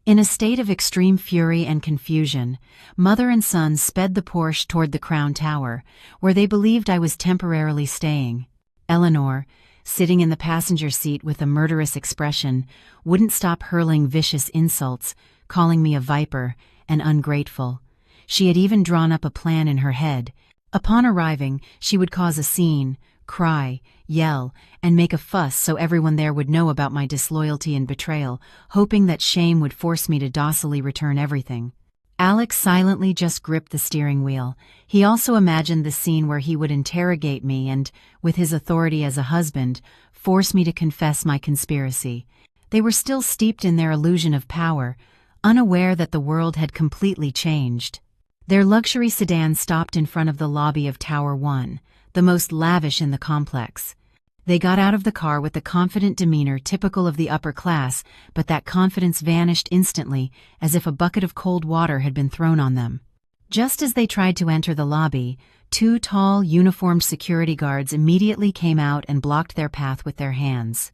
In a state of extreme fury and confusion, mother and son sped the Porsche toward the Crown Tower, where they believed I was temporarily staying. Eleanor, sitting in the passenger seat with a murderous expression, wouldn't stop hurling vicious insults, calling me a viper and ungrateful. She had even drawn up a plan in her head. Upon arriving, she would cause a scene, cry, yell, and make a fuss so everyone there would know about my disloyalty and betrayal, hoping that shame would force me to docilely return everything. Alex silently just gripped the steering wheel. He also imagined the scene where he would interrogate me and, with his authority as a husband, force me to confess my conspiracy. They were still steeped in their illusion of power, unaware that the world had completely changed. Their luxury sedan stopped in front of the lobby of Tower 1, the most lavish in the complex. They got out of the car with the confident demeanor typical of the upper class, but that confidence vanished instantly, as if a bucket of cold water had been thrown on them. Just as they tried to enter the lobby, 2 tall, uniformed security guards immediately came out and blocked their path with their hands.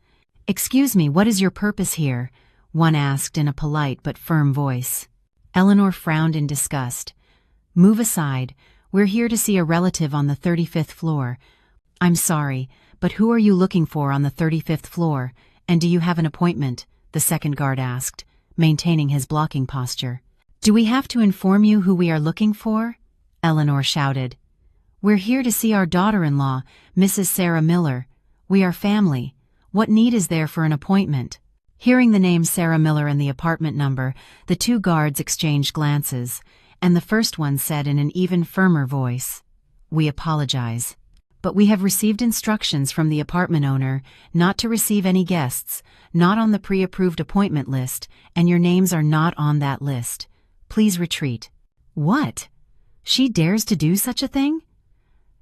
"Excuse me, what is your purpose here?" one asked in a polite but firm voice. Eleanor frowned in disgust. "Move aside. We're here to see a relative on the 35th floor. "I'm sorry, but who are you looking for on the 35th floor, and do you have an appointment?" the second guard asked, maintaining his blocking posture. "Do we have to inform you who we are looking for?" Eleanor shouted. "We're here to see our daughter-in-law, Mrs. Sarah Miller. We are family. What need is there for an appointment?" Hearing the name Sarah Miller and the apartment number, the 2 guards exchanged glances, and the first one said in an even firmer voice, "We apologize. But we have received instructions from the apartment owner not to receive any guests, not on the pre-approved appointment list, and your names are not on that list. Please retreat." "What? She dares to do such a thing?"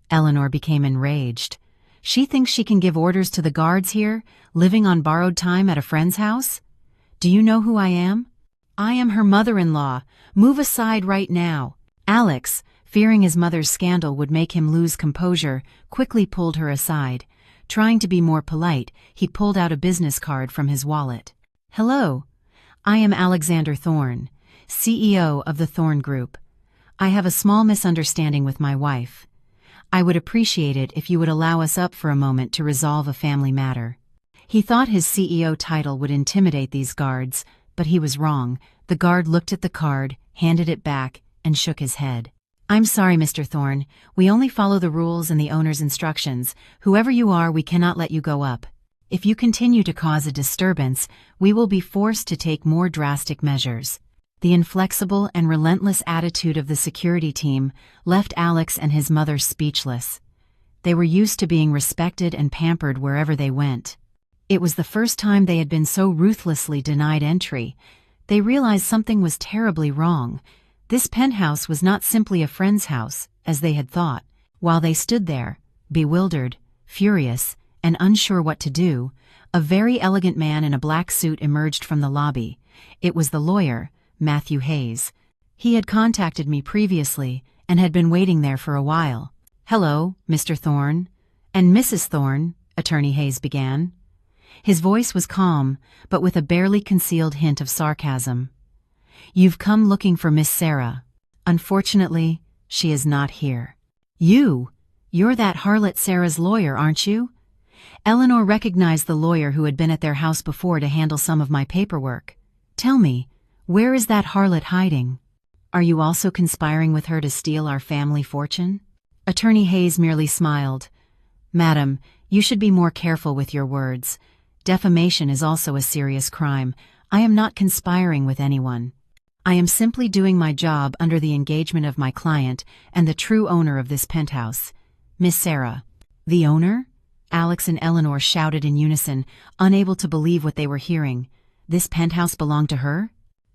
Eleanor became enraged. "She thinks she can give orders to the guards here, living on borrowed time at a friend's house? Do you know who I am? I am her mother-in-law. Move aside right now." Alex, fearing his mother's scandal would make him lose composure, quickly pulled her aside. Trying to be more polite, he pulled out a business card from his wallet. "Hello. I am Alexander Thorne, CEO of the Thorne Group. I have a small misunderstanding with my wife. I would appreciate it if you would allow us up for a moment to resolve a family matter." He thought his CEO title would intimidate these guards, but he was wrong. The guard looked at the card, handed it back, and shook his head. "I'm sorry, Mr. Thorne. We only follow the rules and the owner's instructions. Whoever you are, we cannot let you go up. If you continue to cause a disturbance, we will be forced to take more drastic measures." The inflexible and relentless attitude of the security team left Alex and his mother speechless. They were used to being respected and pampered wherever they went. It was the first time they had been so ruthlessly denied entry. They realized something was terribly wrong. This penthouse was not simply a friend's house, as they had thought. While they stood there, bewildered, furious, and unsure what to do, a very elegant man in a black suit emerged from the lobby. It was the lawyer, Matthew Hayes. He had contacted me previously and had been waiting there for a while. "Hello, Mr. Thorne." "And Mrs. Thorne," Attorney Hayes began. His voice was calm, but with a barely concealed hint of sarcasm. "You've come looking for Miss Sarah. Unfortunately, she is not here." You're that harlot Sarah's lawyer, aren't you?" Eleanor recognized the lawyer who had been at their house before to handle some of my paperwork. "Tell me, where is that harlot hiding? Are you also conspiring with her to steal our family fortune?" Attorney Hayes merely smiled. "Madam, you should be more careful with your words. Defamation is also a serious crime. I am not conspiring with anyone. I am simply doing my job under the engagement of my client and the true owner of this penthouse, Miss Sarah." "The owner?" Alex and Eleanor shouted in unison, unable to believe what they were hearing. "This penthouse belonged to her?"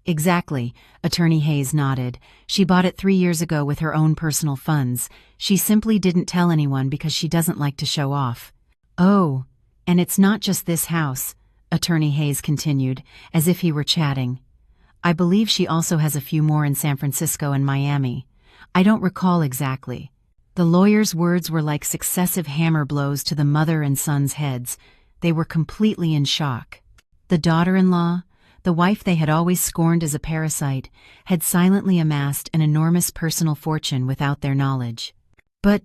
"Exactly," Attorney Hayes nodded. "She bought it 3 years ago with her own personal funds. She simply didn't tell anyone because she doesn't like to show off." "Oh, and it's not just this house," Attorney Hayes continued, as if he were chatting. "I believe she also has a few more in San Francisco and Miami. I don't recall exactly." The lawyer's words were like successive hammer blows to the mother and son's heads. They were completely in shock. The daughter-in-law, the wife they had always scorned as a parasite, had silently amassed an enormous personal fortune without their knowledge. But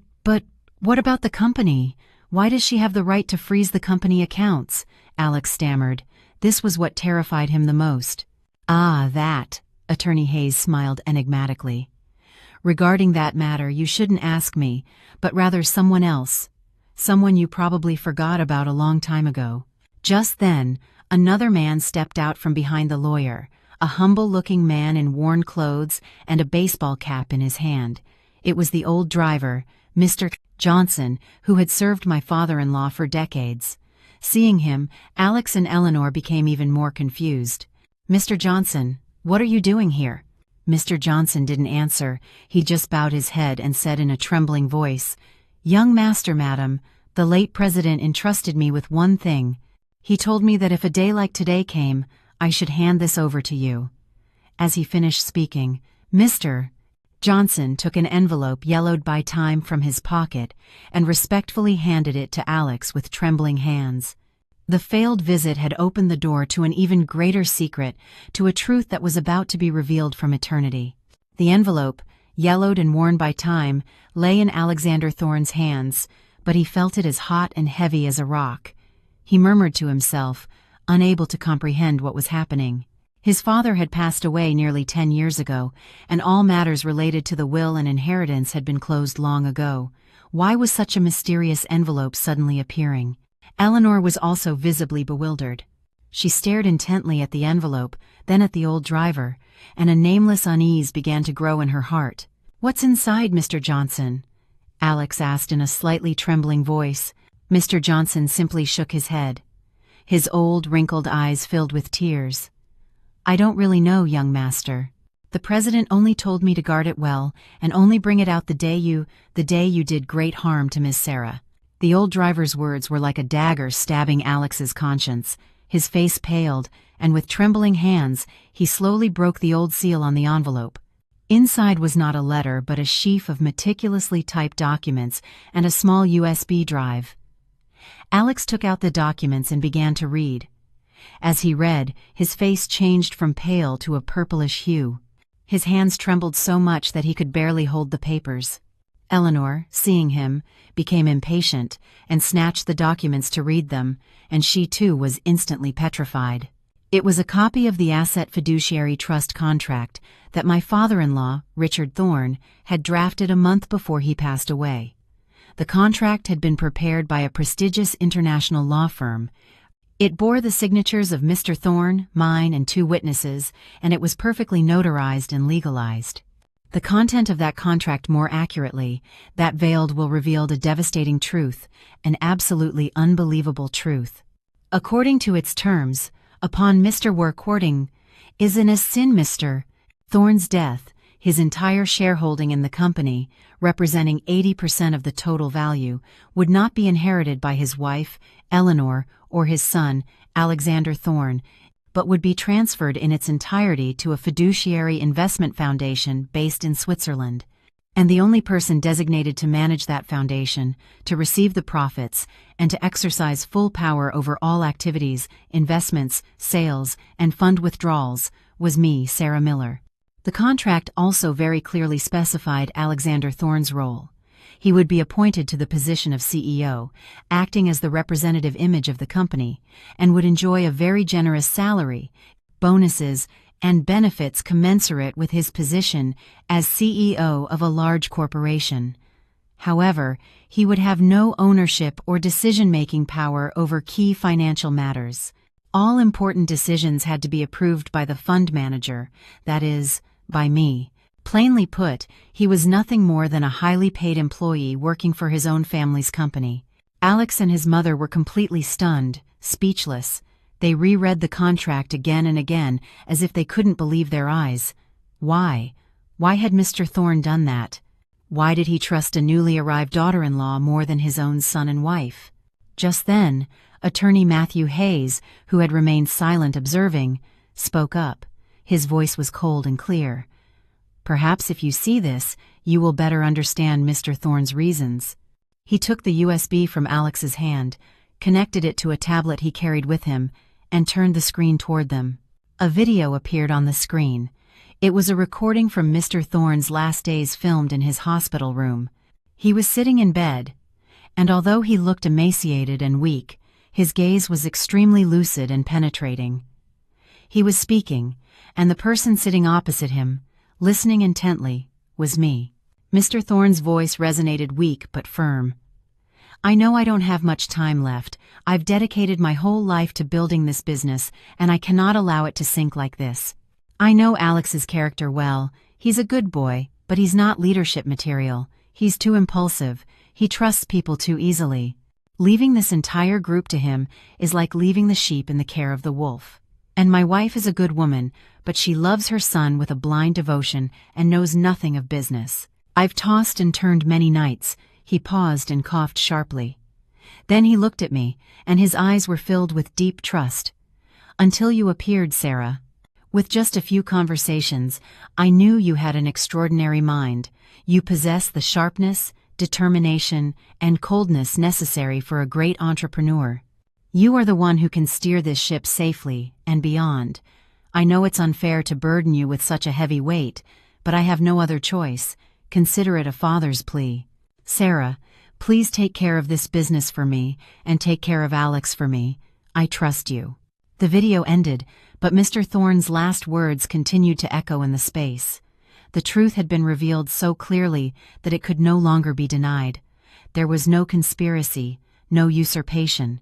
what about the company? Why does she have the right to freeze the company accounts?" Alex stammered. This was what terrified him the most. "Ah, that," Attorney Hayes smiled enigmatically. "Regarding that matter, you shouldn't ask me, but rather someone else. Someone you probably forgot about a long time ago." Just then, another man stepped out from behind the lawyer, a humble-looking man in worn clothes and a baseball cap in his hand. It was the old driver, Mr. Johnson, who had served my father-in-law for decades. Seeing him, Alex and Eleanor became even more confused. "Mr. Johnson, what are you doing here?" Mr. Johnson didn't answer. He just bowed his head and said in a trembling voice, "Young master, madam, the late president entrusted me with one thing. He told me that if a day like today came, I should hand this over to you." As he finished speaking, Mr. Johnson took an envelope yellowed by time from his pocket and respectfully handed it to Alex with trembling hands. The failed visit had opened the door to an even greater secret, to a truth that was about to be revealed from eternity. The envelope, yellowed and worn by time, lay in Alexander Thorne's hands, but he felt it as hot and heavy as a rock. He murmured to himself, unable to comprehend what was happening. His father had passed away nearly 10 years ago, and all matters related to the will and inheritance had been closed long ago. Why was such a mysterious envelope suddenly appearing? Eleanor was also visibly bewildered. She stared intently at the envelope, then at the old driver, and a nameless unease began to grow in her heart. "What's inside, Mr. Johnson?" Alex asked in a slightly trembling voice. Mr. Johnson simply shook his head. His old, wrinkled eyes filled with tears. "I don't really know, young master. The president only told me to guard it well and only bring it out the day you did great harm to Miss Sarah." The old driver's words were like a dagger stabbing Alex's conscience. His face paled, and with trembling hands, he slowly broke the old seal on the envelope. Inside was not a letter, but a sheaf of meticulously typed documents and a small USB drive. Alex took out the documents and began to read. As he read, his face changed from pale to a purplish hue. His hands trembled so much that he could barely hold the papers. Eleanor, seeing him, became impatient and snatched the documents to read them, and she too was instantly petrified. It was a copy of the Asset Fiduciary Trust contract that my father-in-law, Richard Thorne, had drafted a month before he passed away. The contract had been prepared by a prestigious international law firm. It bore the signatures of Mr. Thorne, mine, and 2 witnesses, and it was perfectly notarized and legalized. The content of that contract, more accurately, that veiled will revealed a devastating truth, an absolutely unbelievable truth. According to its terms, upon Mr. recording is in a sin Mr. Thorne's death, his entire shareholding in the company, representing 80% of the total value, would not be inherited by his wife, Eleanor, or his son, Alexander Thorne, but would be transferred in its entirety to a fiduciary investment foundation based in Switzerland. And the only person designated to manage that foundation, to receive the profits, and to exercise full power over all activities, investments, sales, and fund withdrawals, was me, Sarah Miller. The contract also very clearly specified Alexander Thorne's role. He would be appointed to the position of CEO, acting as the representative image of the company, and would enjoy a very generous salary, bonuses, and benefits commensurate with his position as CEO of a large corporation. However, he would have no ownership or decision-making power over key financial matters. All important decisions had to be approved by the fund manager, that is, by me. Plainly put, he was nothing more than a highly paid employee working for his own family's company. Alex and his mother were completely stunned, speechless. They reread the contract again and again, as if they couldn't believe their eyes. Why? Why had Mr. Thorne done that? Why did he trust a newly arrived daughter-in-law more than his own son and wife? Just then, attorney Matthew Hayes, who had remained silent observing, spoke up. His voice was cold and clear. Perhaps if you see this, you will better understand Mr. Thorne's reasons. He took the USB from Alex's hand, connected it to a tablet he carried with him, and turned the screen toward them. A video appeared on the screen. It was a recording from Mr. Thorne's last days filmed in his hospital room. He was sitting in bed, and although he looked emaciated and weak, his gaze was extremely lucid and penetrating. He was speaking, and the person sitting opposite him, listening intently, was me. Mr. Thorne's voice resonated weak but firm. I know I don't have much time left. I've dedicated my whole life to building this business, and I cannot allow it to sink like this. I know Alex's character well. He's a good boy, but he's not leadership material. He's too impulsive. He trusts people too easily. Leaving this entire group to him is like leaving the sheep in the care of the wolf. And my wife is a good woman, but she loves her son with a blind devotion and knows nothing of business. I've tossed and turned many nights. He paused and coughed sharply. Then he looked at me, and his eyes were filled with deep trust. Until you appeared, Sarah. With just a few conversations, I knew you had an extraordinary mind. You possess the sharpness, determination, and coldness necessary for a great entrepreneur. You are the one who can steer this ship safely and beyond. I know it's unfair to burden you with such a heavy weight, but I have no other choice. Consider it a father's plea. Sarah, please take care of this business for me, and take care of Alex for me. I trust you. The video ended, but Mr. Thorne's last words continued to echo in the space. The truth had been revealed so clearly that it could no longer be denied. There was no conspiracy, no usurpation.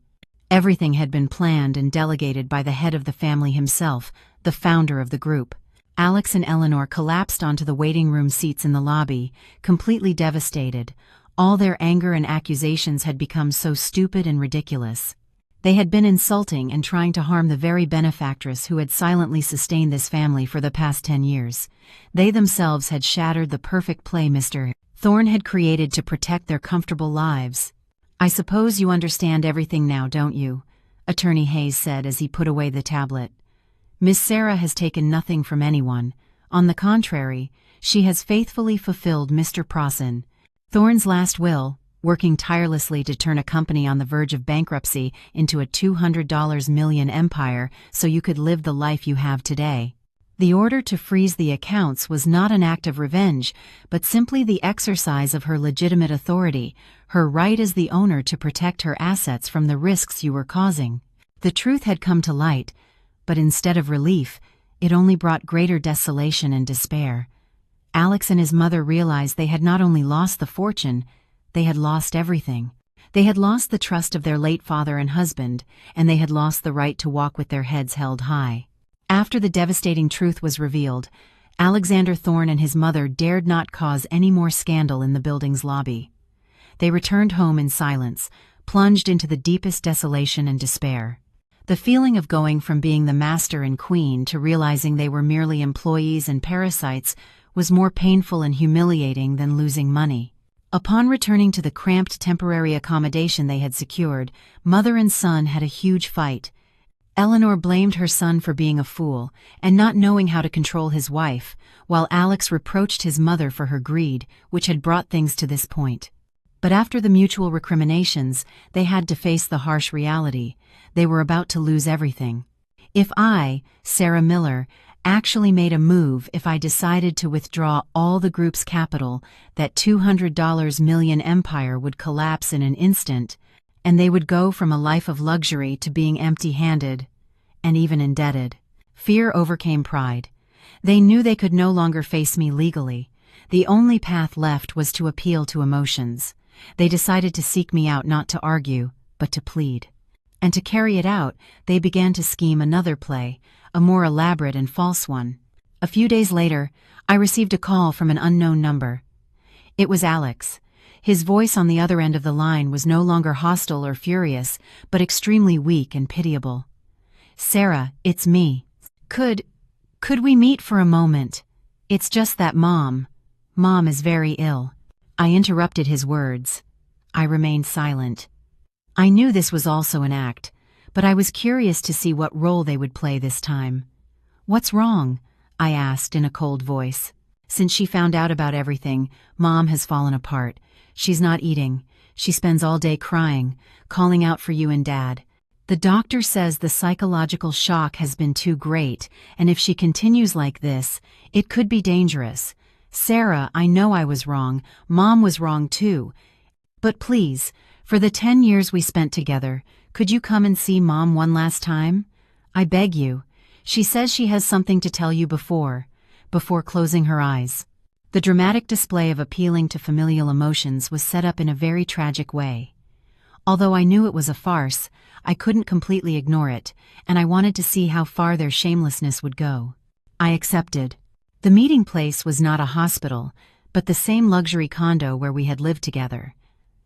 Everything had been planned and delegated by the head of the family himself, the founder of the group. Alex and Eleanor collapsed onto the waiting room seats in the lobby, completely devastated. All their anger and accusations had become so stupid and ridiculous. They had been insulting and trying to harm the very benefactress who had silently sustained this family for the past 10 years. They themselves had shattered the perfect play Mr. Thorne had created to protect their comfortable lives. I suppose you understand everything now, don't you? Attorney Hayes said as he put away the tablet. Miss Sarah has taken nothing from anyone. On the contrary, she has faithfully fulfilled Mr. Prosson, Thorne's last will, working tirelessly to turn a company on the verge of bankruptcy into a $200 million empire so you could live the life you have today. The order to freeze the accounts was not an act of revenge, but simply the exercise of her legitimate authority, her right as the owner to protect her assets from the risks you were causing. The truth had come to light, but instead of relief, it only brought greater desolation and despair. Alex and his mother realized they had not only lost the fortune, they had lost everything. They had lost the trust of their late father and husband, and they had lost the right to walk with their heads held high. After the devastating truth was revealed, Alexander Thorne and his mother dared not cause any more scandal in the building's lobby. They returned home in silence, plunged into the deepest desolation and despair. The feeling of going from being the master and queen to realizing they were merely employees and parasites was more painful and humiliating than losing money. Upon returning to the cramped temporary accommodation they had secured, mother and son had a huge fight. Eleanor blamed her son for being a fool and not knowing how to control his wife, while Alex reproached his mother for her greed, which had brought things to this point. But after the mutual recriminations, they had to face the harsh reality. They were about to lose everything. If I, Sarah Miller, actually made a move, if I decided to withdraw all the group's capital, that $200 million empire would collapse in an instant, and they would go from a life of luxury to being empty-handed, and even indebted. Fear overcame pride. They knew they could no longer face me legally. The only path left was to appeal to emotions. They decided to seek me out not to argue, but to plead. And to carry it out, they began to scheme another play, a more elaborate and false one. A few days later, I received a call from an unknown number. It was Alex. His voice on the other end of the line was no longer hostile or furious, but extremely weak and pitiable. "Sarah, it's me. Could we meet for a moment? It's just that Mom is very ill." I interrupted his words. I remained silent. I knew this was also an act, but I was curious to see what role they would play this time. "What's wrong?" I asked in a cold voice. "Since she found out about everything, Mom has fallen apart. She's not eating. She spends all day crying, calling out for you and Dad. The doctor says the psychological shock has been too great, and if she continues like this, it could be dangerous. Sarah, I know I was wrong. Mom was wrong too. But please, for the 10 years we spent together, could you come and see Mom one last time? I beg you. She says she has something to tell you before closing her eyes." The dramatic display of appealing to familial emotions was set up in a very tragic way. Although I knew it was a farce, I couldn't completely ignore it, and I wanted to see how far their shamelessness would go. I accepted. The meeting place was not a hospital, but the same luxury condo where we had lived together.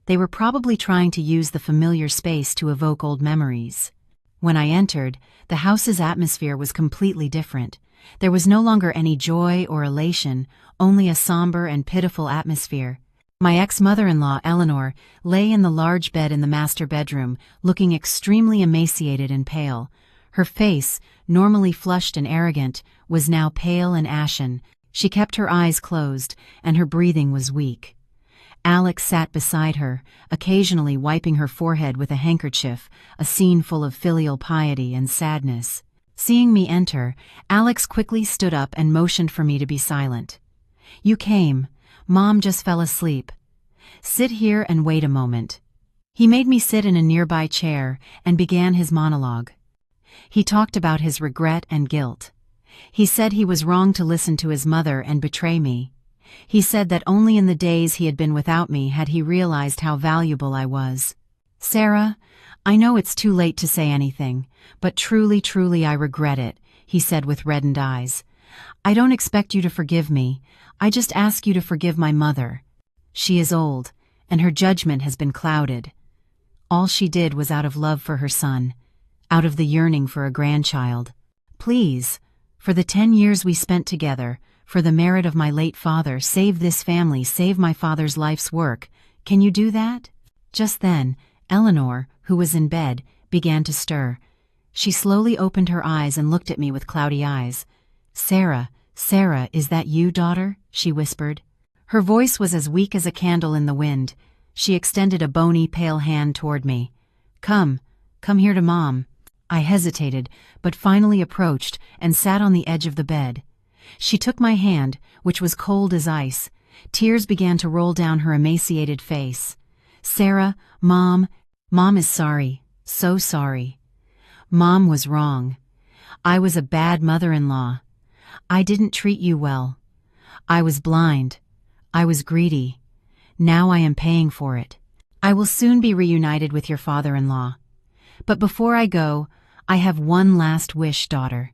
They were probably trying to use the familiar space to evoke old memories. When I entered, the house's atmosphere was completely different. There was no longer any joy or elation, only a somber and pitiful atmosphere. My ex-mother-in-law, Eleanor, lay in the large bed in the master bedroom, looking extremely emaciated and pale. Her face, normally flushed and arrogant, was now pale and ashen. She kept her eyes closed, and her breathing was weak. Alex sat beside her, occasionally wiping her forehead with a handkerchief, a scene full of filial piety and sadness. Seeing me enter, Alex quickly stood up and motioned for me to be silent. "You came. Mom just fell asleep. Sit here and wait a moment." He made me sit in a nearby chair and began his monologue. He talked about his regret and guilt. He said he was wrong to listen to his mother and betray me. He said that only in the days he had been without me had he realized how valuable I was. "Sarah, I know it's too late to say anything, but truly, truly I regret it," he said with reddened eyes. "I don't expect you to forgive me. I just ask you to forgive my mother. She is old, and her judgment has been clouded. All she did was out of love for her son, out of the yearning for a grandchild. Please, for the 10 years we spent together, for the merit of my late father, save this family, save my father's life's work. Can you do that?" Just then, Eleanor, who was in bed, began to stir. She slowly opened her eyes and looked at me with cloudy eyes. "Sarah, Sarah, is that you, daughter?" she whispered. Her voice was as weak as a candle in the wind. She extended a bony, pale hand toward me. Come here to Mom." I hesitated, but finally approached and sat on the edge of the bed. She took my hand, which was cold as ice. Tears began to roll down her emaciated face. "Sarah, Mom is sorry, so sorry. Mom was wrong. I was a bad mother-in-law. I didn't treat you well. I was blind. I was greedy. Now I am paying for it. I will soon be reunited with your father-in-law. But before I go, I have one last wish, daughter."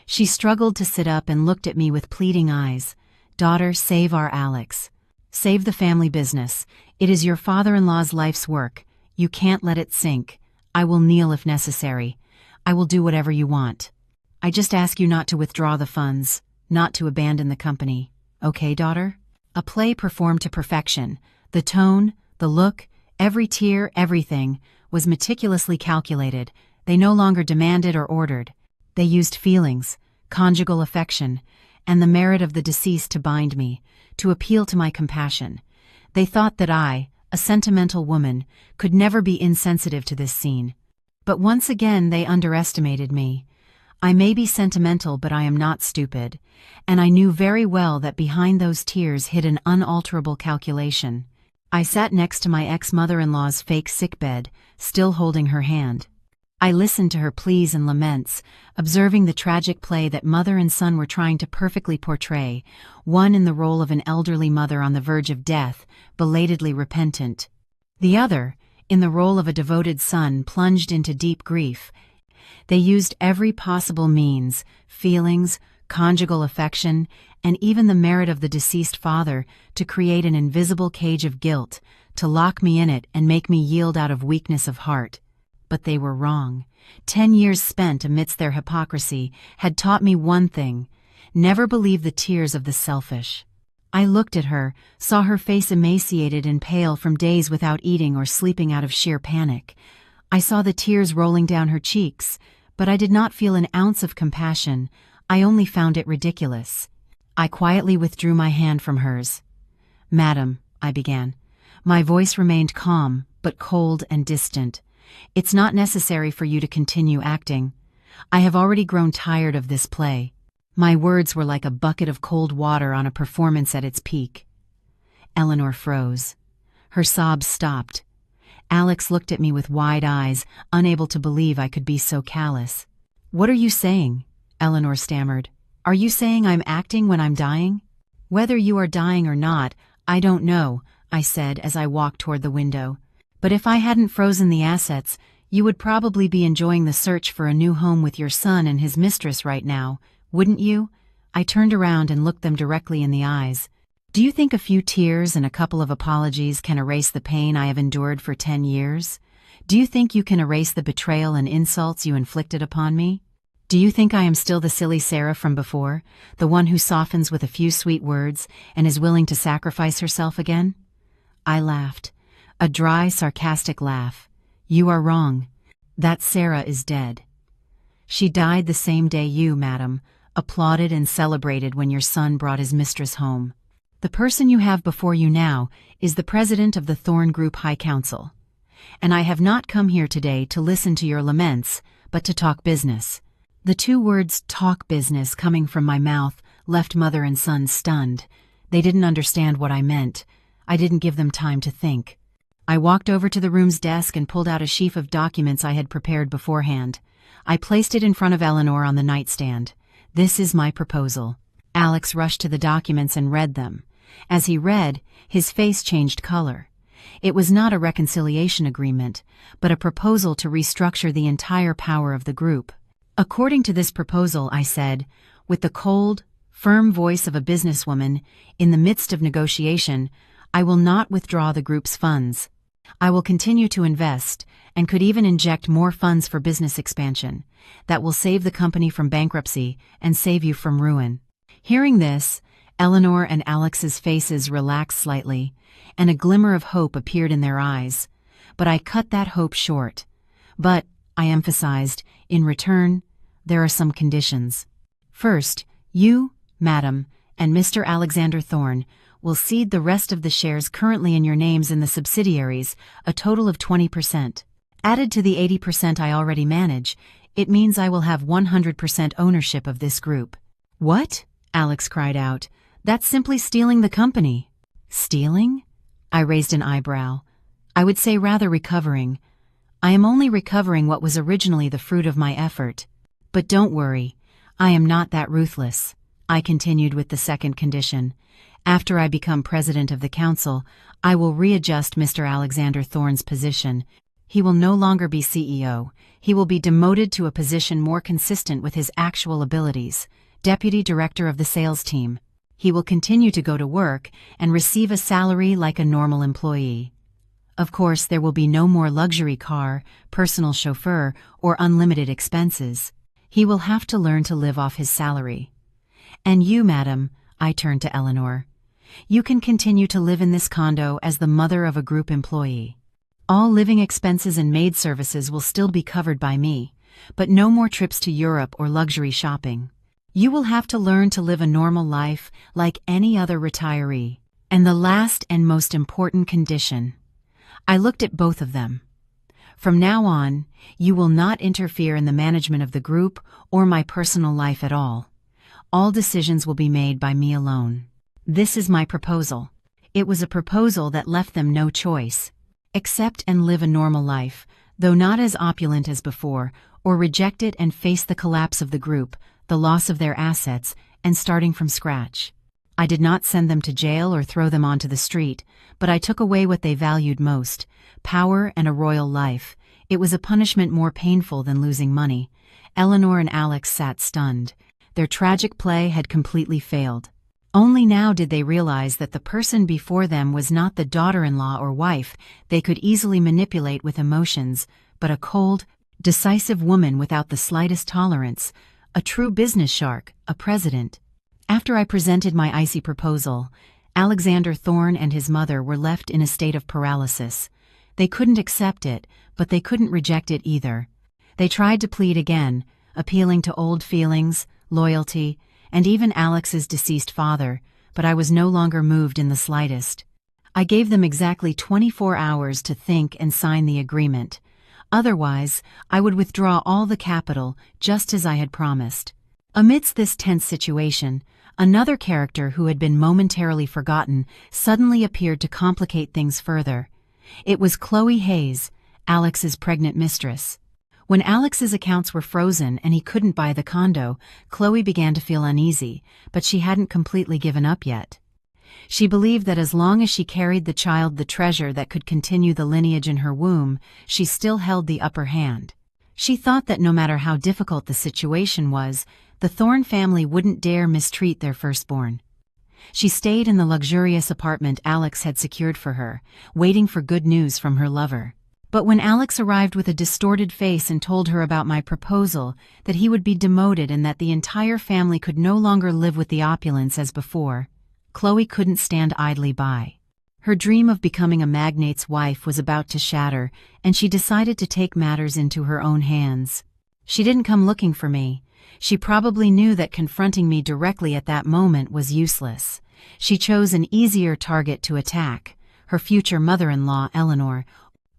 She struggled to sit up and looked at me with pleading eyes. "Daughter, save our Alex. Save the family business. It is your father-in-law's life's work. You can't let it sink. I will kneel if necessary. I will do whatever you want. I just ask you not to withdraw the funds, not to abandon the company. Okay, daughter?" A play performed to perfection. The tone, the look, every tear, everything was meticulously calculated. They no longer demanded or ordered. They used feelings, conjugal affection, and the merit of the deceased to bind me, to appeal to my compassion. They thought that I, a sentimental woman, could never be insensitive to this scene. But once again they underestimated me. I may be sentimental, but I am not stupid, and I knew very well that behind those tears hid an unalterable calculation. I sat next to my ex-mother-in-law's fake sickbed, still holding her hand. I listened to her pleas and laments, observing the tragic play that mother and son were trying to perfectly portray, one in the role of an elderly mother on the verge of death, belatedly repentant. The other, in the role of a devoted son plunged into deep grief. They used every possible means, feelings, conjugal affection, and even the merit of the deceased father to create an invisible cage of guilt, to lock me in it and make me yield out of weakness of heart. But they were wrong. 10 years spent amidst their hypocrisy had taught me one thing: never believe the tears of the selfish. I looked at her, saw her face emaciated and pale from days without eating or sleeping out of sheer panic. I saw the tears rolling down her cheeks, but I did not feel an ounce of compassion. I only found it ridiculous. I quietly withdrew my hand from hers. "Madam," I began. My voice remained calm, but cold and distant. "It's not necessary for you to continue acting. I have already grown tired of this play." My words were like a bucket of cold water on a performance at its peak. Eleanor froze. Her sobs stopped. Alex looked at me with wide eyes, unable to believe I could be so callous. "What are you saying?" Eleanor stammered. "Are you saying I'm acting when I'm dying?" "Whether you are dying or not, I don't know," I said as I walked toward the window. "But if I hadn't frozen the assets, you would probably be enjoying the search for a new home with your son and his mistress right now, wouldn't you?" I turned around and looked them directly in the eyes. "Do you think a few tears and a couple of apologies can erase the pain I have endured for 10 years? Do you think you can erase the betrayal and insults you inflicted upon me? Do you think I am still the silly Sarah from before, the one who softens with a few sweet words and is willing to sacrifice herself again?" I laughed. A dry, sarcastic laugh. "You are wrong. That Sarah is dead. She died the same day you, madam, applauded and celebrated when your son brought his mistress home. The person you have before you now is the president of the Thorn Group High Council. And I have not come here today to listen to your laments, but to talk business." The two words "talk business" coming from my mouth left mother and son stunned. They didn't understand what I meant. I didn't give them time to think. I walked over to the room's desk and pulled out a sheaf of documents I had prepared beforehand. I placed it in front of Eleanor on the nightstand. "This is my proposal." Alex rushed to the documents and read them. As he read, his face changed color. It was not a reconciliation agreement, but a proposal to restructure the entire power of the group. "According to this proposal," I said, with the cold, firm voice of a businesswoman, in the midst of negotiation, "I will not withdraw the group's funds. I will continue to invest, and could even inject more funds for business expansion. That will save the company from bankruptcy and save you from ruin." Hearing this, Eleanor and Alex's faces relaxed slightly, and a glimmer of hope appeared in their eyes. But I cut that hope short. "But," I emphasized, "in return, there are some conditions. First, you, madam, and Mr. Alexander Thorn will cede the rest of the shares currently in your names in the subsidiaries, a total of 20%. Added to the 80% I already manage, it means I will have 100% ownership of this group." "What?" Alex cried out. "That's simply stealing the company." "Stealing?" I raised an eyebrow. "I would say rather recovering. I am only recovering what was originally the fruit of my effort. But don't worry, I am not that ruthless." I continued with the second condition. "After I become president of the council, I will readjust Mr. Alexander Thorn's position. He will no longer be CEO. He will be demoted to a position more consistent with his actual abilities, deputy director of the sales team. He will continue to go to work and receive a salary like a normal employee." Of course, there will be no more luxury car, personal chauffeur, or unlimited expenses. He will have to learn to live off his salary. And you, madam, I turned to Eleanor. You can continue to live in this condo as the mother of a group employee. All living expenses and maid services will still be covered by me, but no more trips to Europe or luxury shopping. You will have to learn to live a normal life like any other retiree. And the last and most important condition. I looked at both of them. From now on, you will not interfere in the management of the group or my personal life at all. All decisions will be made by me alone. This is my proposal. It was a proposal that left them no choice. Accept and live a normal life, though not as opulent as before, or reject it and face the collapse of the group, the loss of their assets, and starting from scratch. I did not send them to jail or throw them onto the street, but I took away what they valued most, power and a royal life. It was a punishment more painful than losing money. Eleanor and Alex sat stunned. Their tragic play had completely failed. Only now did they realize that the person before them was not the daughter-in-law or wife they could easily manipulate with emotions, but a cold, decisive woman without the slightest tolerance, a true business shark, a president. After I presented my icy proposal, Alexander Thorne and his mother were left in a state of paralysis. They couldn't accept it, but they couldn't reject it either. They tried to plead again, appealing to old feelings, loyalty, and even Alex's deceased father, but I was no longer moved in the slightest. I gave them exactly 24 hours to think and sign the agreement. Otherwise, I would withdraw all the capital, just as I had promised. Amidst this tense situation, another character who had been momentarily forgotten suddenly appeared to complicate things further. It was Chloe Hayes, Alex's pregnant mistress. When Alex's accounts were frozen and he couldn't buy the condo, Chloe began to feel uneasy, but she hadn't completely given up yet. She believed that as long as she carried the child, the treasure that could continue the lineage in her womb, she still held the upper hand. She thought that no matter how difficult the situation was, the Thorne family wouldn't dare mistreat their firstborn. She stayed in the luxurious apartment Alex had secured for her, waiting for good news from her lover. But when Alex arrived with a distorted face and told her about my proposal, that he would be demoted and that the entire family could no longer live with the opulence as before, Chloe couldn't stand idly by. Her dream of becoming a magnate's wife was about to shatter, and she decided to take matters into her own hands. She didn't come looking for me. She probably knew that confronting me directly at that moment was useless. She chose an easier target to attack, her future mother-in-law, Eleanor.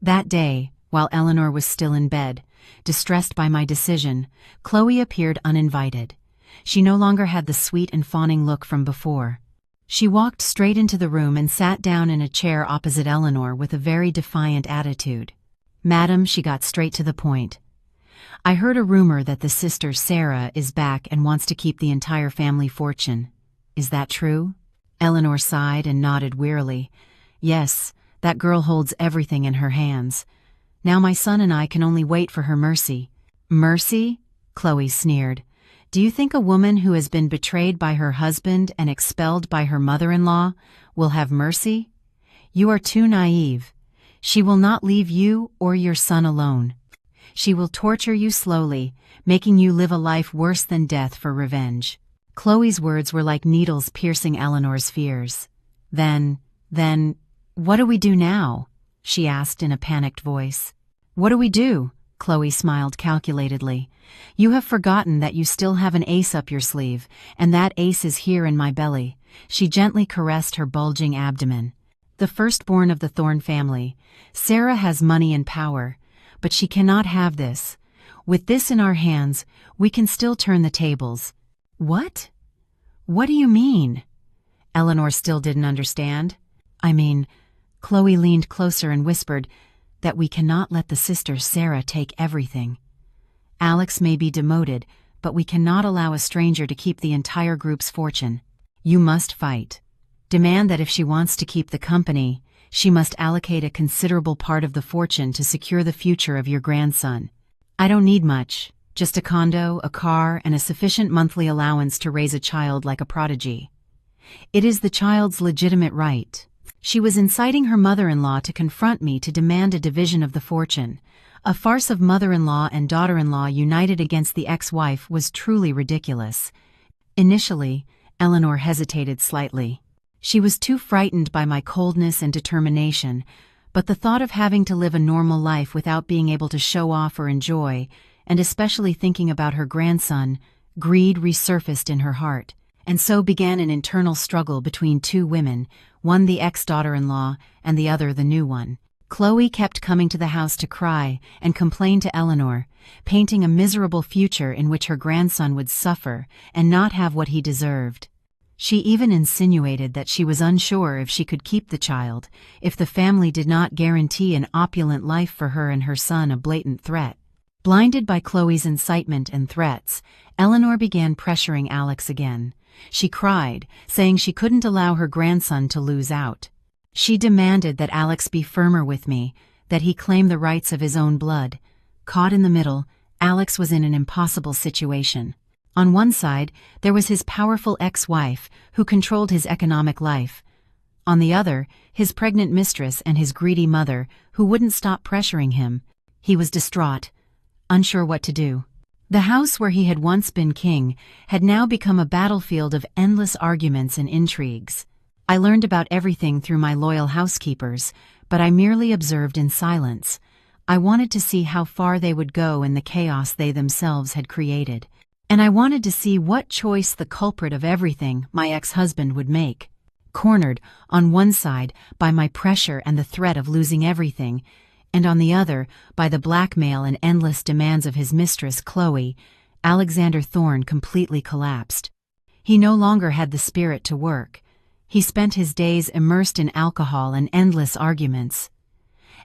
That day, while Eleanor was still in bed, distressed by my decision, Chloe appeared uninvited. She no longer had the sweet and fawning look from before. She walked straight into the room and sat down in a chair opposite Eleanor with a very defiant attitude. "Madam," she got straight to the point. "I heard a rumor that the sister Sarah is back and wants to keep the entire family fortune. Is that true?" Eleanor sighed and nodded wearily. "Yes, that girl holds everything in her hands. Now my son and I can only wait for her mercy." "Mercy?" Chloe sneered. "Do you think a woman who has been betrayed by her husband and expelled by her mother-in-law will have mercy? You are too naive. She will not leave you or your son alone. She will torture you slowly, making you live a life worse than death for revenge." Chloe's words were like needles piercing Eleanor's fears. Then, "What do we do now?" she asked in a panicked voice. "What do we do?" Chloe smiled calculatedly. "You have forgotten that you still have an ace up your sleeve, and that ace is here in my belly." She gently caressed her bulging abdomen. "The firstborn of the Thorne family. Sarah has money and power, but she cannot have this. With this in our hands, we can still turn the tables." "What? What do you mean?" Eleanor still didn't understand. "I mean," Chloe leaned closer and whispered, "that we cannot let the sister Sarah take everything. Alex may be demoted, but we cannot allow a stranger to keep the entire group's fortune. You must fight. Demand that if she wants to keep the company, she must allocate a considerable part of the fortune to secure the future of your grandson. I don't need much, just a condo, a car, and a sufficient monthly allowance to raise a child like a prodigy. It is the child's legitimate right." She was inciting her mother-in-law to confront me to demand a division of the fortune. A farce of mother-in-law and daughter-in-law united against the ex-wife was truly ridiculous. Initially, Eleanor hesitated slightly. She was too frightened by my coldness and determination, but the thought of having to live a normal life without being able to show off or enjoy, and especially thinking about her grandson, greed resurfaced in her heart. And so began an internal struggle between two women, one the ex-daughter-in-law and the other the new one. Chloe kept coming to the house to cry and complain to Eleanor, painting a miserable future in which her grandson would suffer and not have what he deserved. She even insinuated that she was unsure if she could keep the child, if the family did not guarantee an opulent life for her and her son, a blatant threat. Blinded by Chloe's incitement and threats, Eleanor began pressuring Alex again. She cried, saying she couldn't allow her grandson to lose out. She demanded that Alex be firmer with me, that he claim the rights of his own blood. Caught in the middle, Alex was in an impossible situation. On one side, there was his powerful ex-wife, who controlled his economic life. On the other, his pregnant mistress and his greedy mother, who wouldn't stop pressuring him. He was distraught, unsure what to do. The house where he had once been king had now become a battlefield of endless arguments and intrigues. I learned about everything through my loyal housekeepers, but I merely observed in silence. I wanted to see how far they would go in the chaos they themselves had created. And I wanted to see what choice the culprit of everything, my ex-husband, would make. Cornered, on one side, by my pressure and the threat of losing everything, and on the other, by the blackmail and endless demands of his mistress, Chloe, Alexander Thorne completely collapsed. He no longer had the spirit to work. He spent his days immersed in alcohol and endless arguments.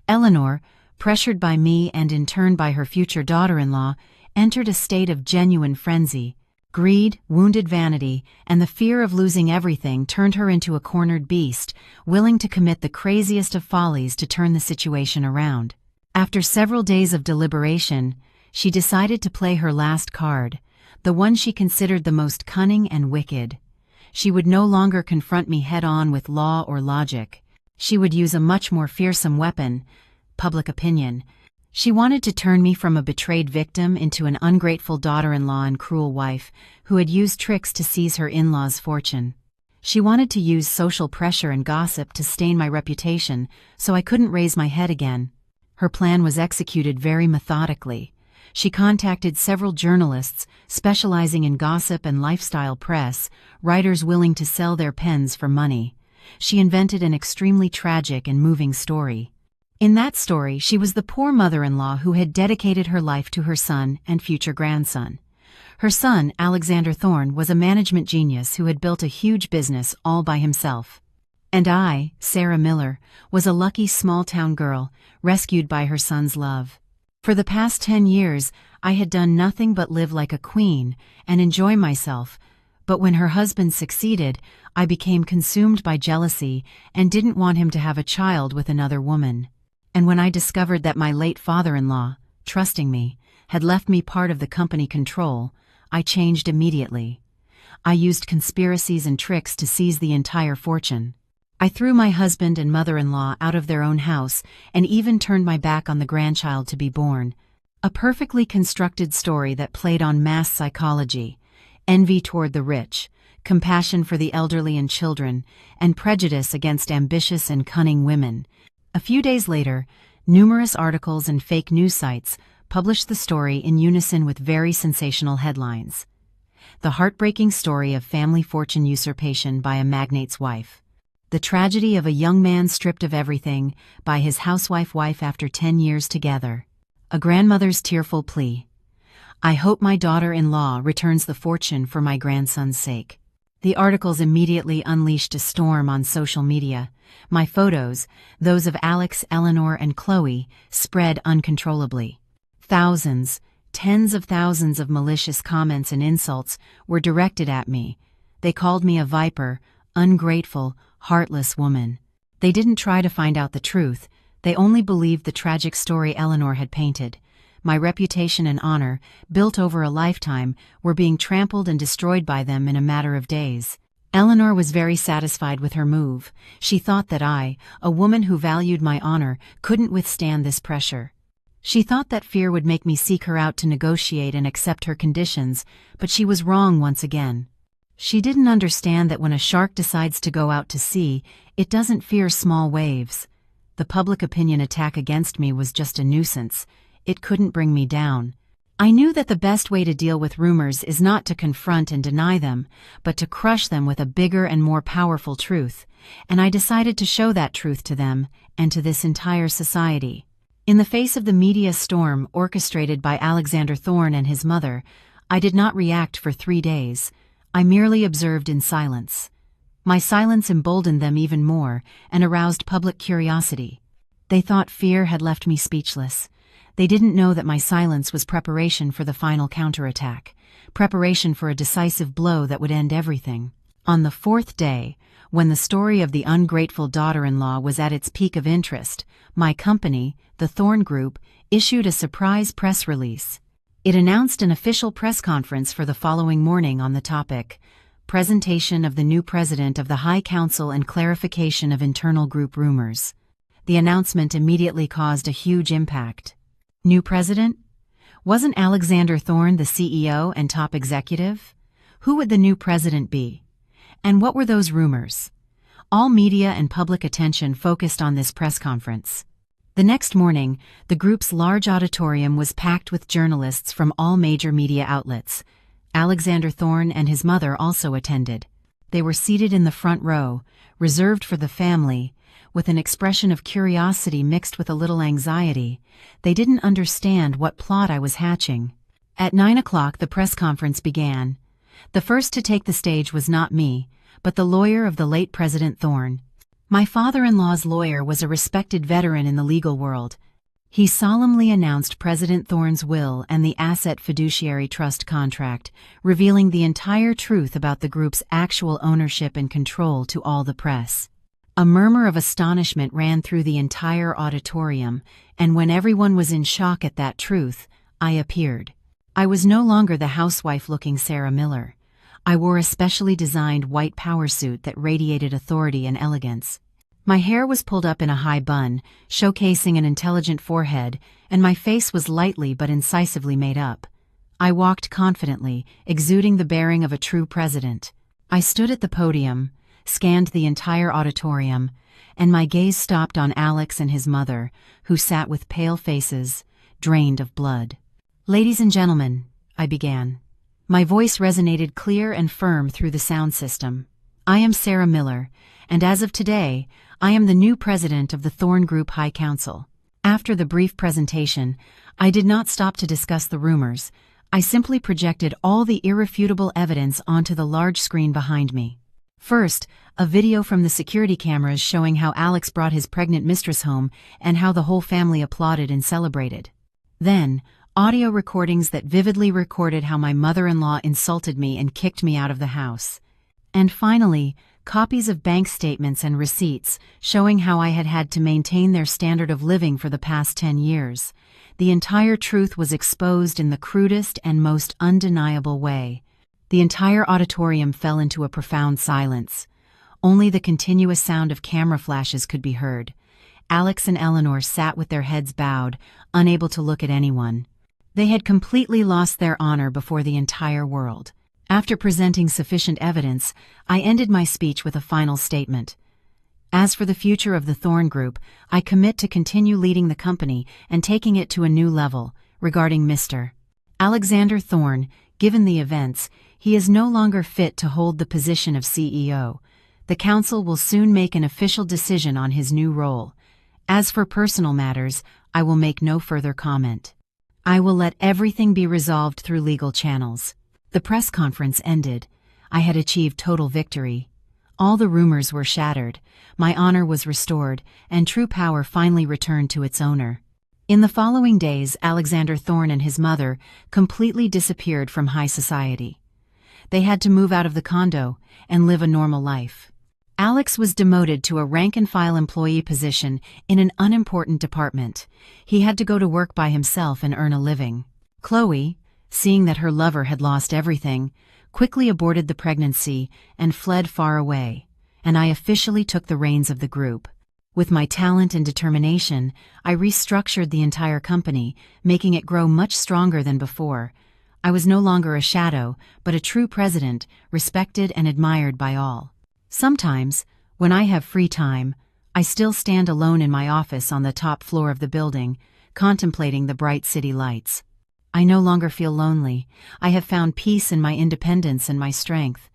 Eleanor, pressured by me and in turn by her future daughter-in-law, entered a state of genuine frenzy. Greed, wounded vanity, and the fear of losing everything turned her into a cornered beast, willing to commit the craziest of follies to turn the situation around. After several days of deliberation, she decided to play her last card, the one she considered the most cunning and wicked. She would no longer confront me head-on with law or logic. She would use a much more fearsome weapon: public opinion. She wanted to turn me from a betrayed victim into an ungrateful daughter-in-law and cruel wife who had used tricks to seize her in-laws' fortune. She wanted to use social pressure and gossip to stain my reputation so I couldn't raise my head again. Her plan was executed very methodically. She contacted several journalists specializing in gossip and lifestyle press, writers willing to sell their pens for money. She invented an extremely tragic and moving story. In that story, she was the poor mother-in-law who had dedicated her life to her son and future grandson. Her son, Alexander Thorne, was a management genius who had built a huge business all by himself. And I, Sarah Miller, was a lucky small-town girl, rescued by her son's love. For the past 10 years, I had done nothing but live like a queen and enjoy myself, but when her husband succeeded, I became consumed by jealousy and didn't want him to have a child with another woman. And when I discovered that my late father-in-law, trusting me, had left me part of the company control, I changed immediately. I used conspiracies and tricks to seize the entire fortune. I threw my husband and mother-in-law out of their own house and even turned my back on the grandchild to be born. A perfectly constructed story that played on mass psychology, envy toward the rich, compassion for the elderly and children, and prejudice against ambitious and cunning women. A few days later, numerous articles and fake news sites published the story in unison with very sensational headlines. The heartbreaking story of family fortune usurpation by a magnate's wife. The tragedy of a young man stripped of everything by his housewife wife after 10 years together. A grandmother's tearful plea. I hope my daughter-in-law returns the fortune for my grandson's sake. The articles immediately unleashed a storm on social media. My photos, those of Alex, Eleanor, and Chloe, spread uncontrollably. Thousands, tens of thousands of malicious comments and insults were directed at me. They called me a viper, ungrateful, heartless woman. They didn't try to find out the truth. They only believed the tragic story Eleanor had painted. My reputation and honor, built over a lifetime, were being trampled and destroyed by them in a matter of days. Eleanor was very satisfied with her move. She thought that I, a woman who valued my honor, couldn't withstand this pressure. She thought that fear would make me seek her out to negotiate and accept her conditions, but she was wrong once again. She didn't understand that when a shark decides to go out to sea, it doesn't fear small waves. The public opinion attack against me was just a nuisance. It couldn't bring me down. I knew that the best way to deal with rumors is not to confront and deny them, but to crush them with a bigger and more powerful truth, and I decided to show that truth to them and to this entire society. In the face of the media storm orchestrated by Alexander Thorne and his mother, I did not react for 3 days. I merely observed in silence. My silence emboldened them even more and aroused public curiosity. They thought fear had left me speechless. They didn't know that my silence was preparation for the final counterattack, preparation for a decisive blow that would end everything. On the 4th day, when the story of the ungrateful daughter-in-law was at its peak of interest, my company, the Thorne Group, issued a surprise press release. It announced an official press conference for the following morning on the topic, Presentation of the New President of the High Council and Clarification of Internal Group Rumors. The announcement immediately caused a huge impact. New president? Wasn't Alexander Thorne the CEO and top executive? Who would the new president be? And what were those rumors? All media and public attention focused on this press conference. The next morning, the group's large auditorium was packed with journalists from all major media outlets. Alexander Thorne and his mother also attended. They were seated in the front row, reserved for the family, with an expression of curiosity mixed with a little anxiety. They didn't understand what plot I was hatching. At 9 o'clock the press conference began. The first to take the stage was not me, but the lawyer of the late President Thorne. My father-in-law's lawyer was a respected veteran in the legal world. He solemnly announced President Thorne's will and the asset fiduciary trust contract, revealing the entire truth about the group's actual ownership and control to all the press. A murmur of astonishment ran through the entire auditorium, and when everyone was in shock at that truth, I appeared. I was no longer the housewife-looking Sarah Miller. I wore a specially designed white power suit that radiated authority and elegance. My hair was pulled up in a high bun, showcasing an intelligent forehead, and my face was lightly but incisively made up. I walked confidently, exuding the bearing of a true president. I stood at the podium, scanned the entire auditorium, and my gaze stopped on Alex and his mother, who sat with pale faces, drained of blood. "Ladies and gentlemen," I began. My voice resonated clear and firm through the sound system. "I am Sarah Miller, and as of today, I am the new president of the Thorne Group High Council." After the brief presentation, I did not stop to discuss the rumors. I simply projected all the irrefutable evidence onto the large screen behind me. First, a video from the security cameras showing how Alex brought his pregnant mistress home and how the whole family applauded and celebrated. Then, audio recordings that vividly recorded how my mother-in-law insulted me and kicked me out of the house. And finally, copies of bank statements and receipts showing how I had had to maintain their standard of living for the past 10 years. The entire truth was exposed in the crudest and most undeniable way. The entire auditorium fell into a profound silence. Only the continuous sound of camera flashes could be heard. Alex and Eleanor sat with their heads bowed, unable to look at anyone. They had completely lost their honor before the entire world. After presenting sufficient evidence, I ended my speech with a final statement. As for the future of the Thorne Group, I commit to continue leading the company and taking it to a new level. Regarding Mr. Alexander Thorne, given the events, he is no longer fit to hold the position of CEO. The council will soon make an official decision on his new role. As for personal matters, I will make no further comment. I will let everything be resolved through legal channels. The press conference ended. I had achieved total victory. All the rumors were shattered, my honor was restored, and true power finally returned to its owner. In the following days, Alexander Thorne and his mother completely disappeared from high society. They had to move out of the condo and live a normal life. Alex was demoted to a rank-and-file employee position in an unimportant department. He had to go to work by himself and earn a living. Chloe, seeing that her lover had lost everything, quickly aborted the pregnancy, and fled far away, and I officially took the reins of the group. With my talent and determination, I restructured the entire company, making it grow much stronger than before. I was no longer a shadow, but a true president, respected and admired by all. Sometimes, when I have free time, I still stand alone in my office on the top floor of the building, contemplating the bright city lights. I no longer feel lonely. I have found peace in my independence and my strength.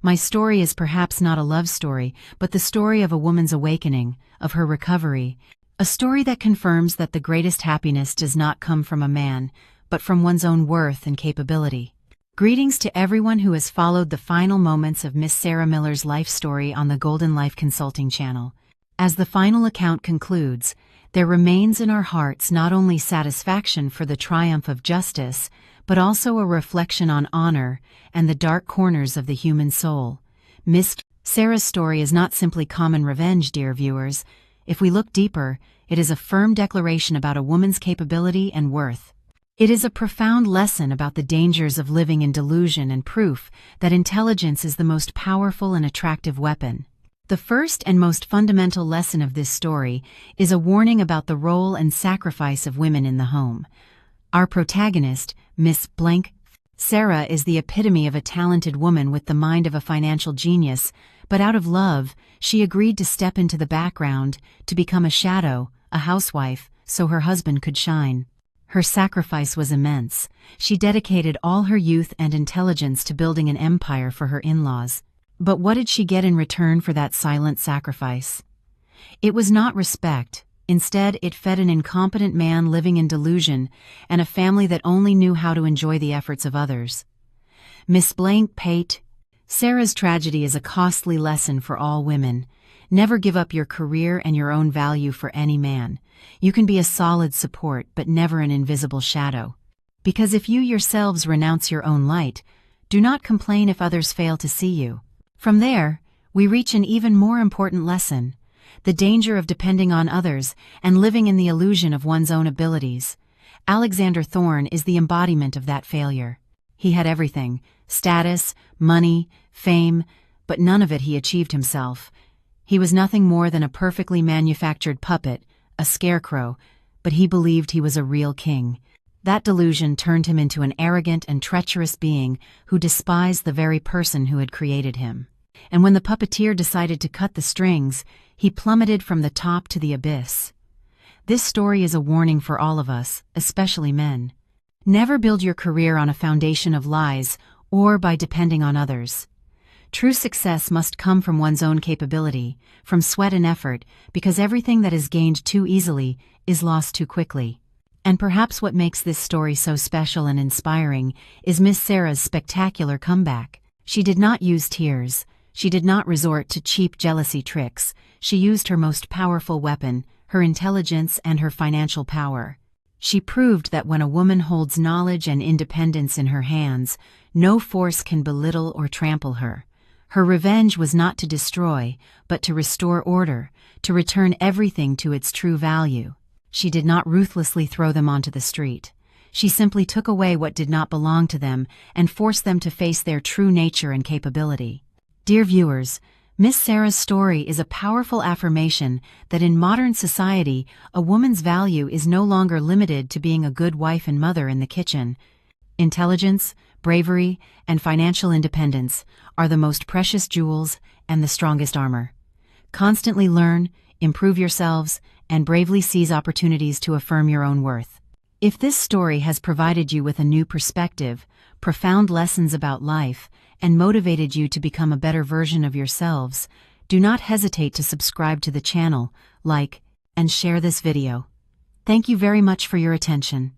My story is perhaps not a love story, but the story of a woman's awakening, of her recovery, a story that confirms that the greatest happiness does not come from a man, but from one's own worth and capability. Greetings to everyone who has followed the final moments of Miss Sarah Miller's life story on the Golden Life Consulting channel. As the final account concludes, there remains in our hearts not only satisfaction for the triumph of justice, but also a reflection on honor and the dark corners of the human soul. Miss Sarah's story is not simply common revenge, dear viewers. If we look deeper, it is a firm declaration about a woman's capability and worth. It is a profound lesson about the dangers of living in delusion and proof that intelligence is the most powerful and attractive weapon. The first and most fundamental lesson of this story is a warning about the role and sacrifice of women in the home. Our protagonist, Miss Sarah, is the epitome of a talented woman with the mind of a financial genius, but out of love, she agreed to step into the background, to become a shadow, a housewife, so her husband could shine. Her sacrifice was immense. She dedicated all her youth and intelligence to building an empire for her in-laws. But what did she get in return for that silent sacrifice? It was not respect. Instead, it fed an incompetent man living in delusion and a family that only knew how to enjoy the efforts of others. Miss Sarah's tragedy is a costly lesson for all women. Never give up your career and your own value for any man. You can be a solid support, but never an invisible shadow. Because if you yourselves renounce your own light, do not complain if others fail to see you. From there, we reach an even more important lesson: the danger of depending on others and living in the illusion of one's own abilities. Alexander Thorne is the embodiment of that failure. He had everything: status, money, fame, but none of it he achieved himself. He was nothing more than a perfectly manufactured puppet, a scarecrow, but he believed he was a real king. That delusion turned him into an arrogant and treacherous being who despised the very person who had created him. And when the puppeteer decided to cut the strings, he plummeted from the top to the abyss. This story is a warning for all of us, especially men. Never build your career on a foundation of lies or by depending on others. True success must come from one's own capability, from sweat and effort, because everything that is gained too easily is lost too quickly. And perhaps what makes this story so special and inspiring is Miss Sarah's spectacular comeback. She did not use tears. She did not resort to cheap jealousy tricks. She used her most powerful weapon, her intelligence and her financial power. She proved that when a woman holds knowledge and independence in her hands, no force can belittle or trample her. Her revenge was not to destroy, but to restore order, to return everything to its true value. She did not ruthlessly throw them onto the street. She simply took away what did not belong to them and forced them to face their true nature and capability. Dear viewers, Miss Sarah's story is a powerful affirmation that in modern society, a woman's value is no longer limited to being a good wife and mother in the kitchen. Intelligence, bravery, and financial independence are the most precious jewels and the strongest armor. Constantly learn, improve yourselves, and bravely seize opportunities to affirm your own worth. If this story has provided you with a new perspective, profound lessons about life, and motivated you to become a better version of yourselves, do not hesitate to subscribe to the channel, like, and share this video. Thank you very much for your attention.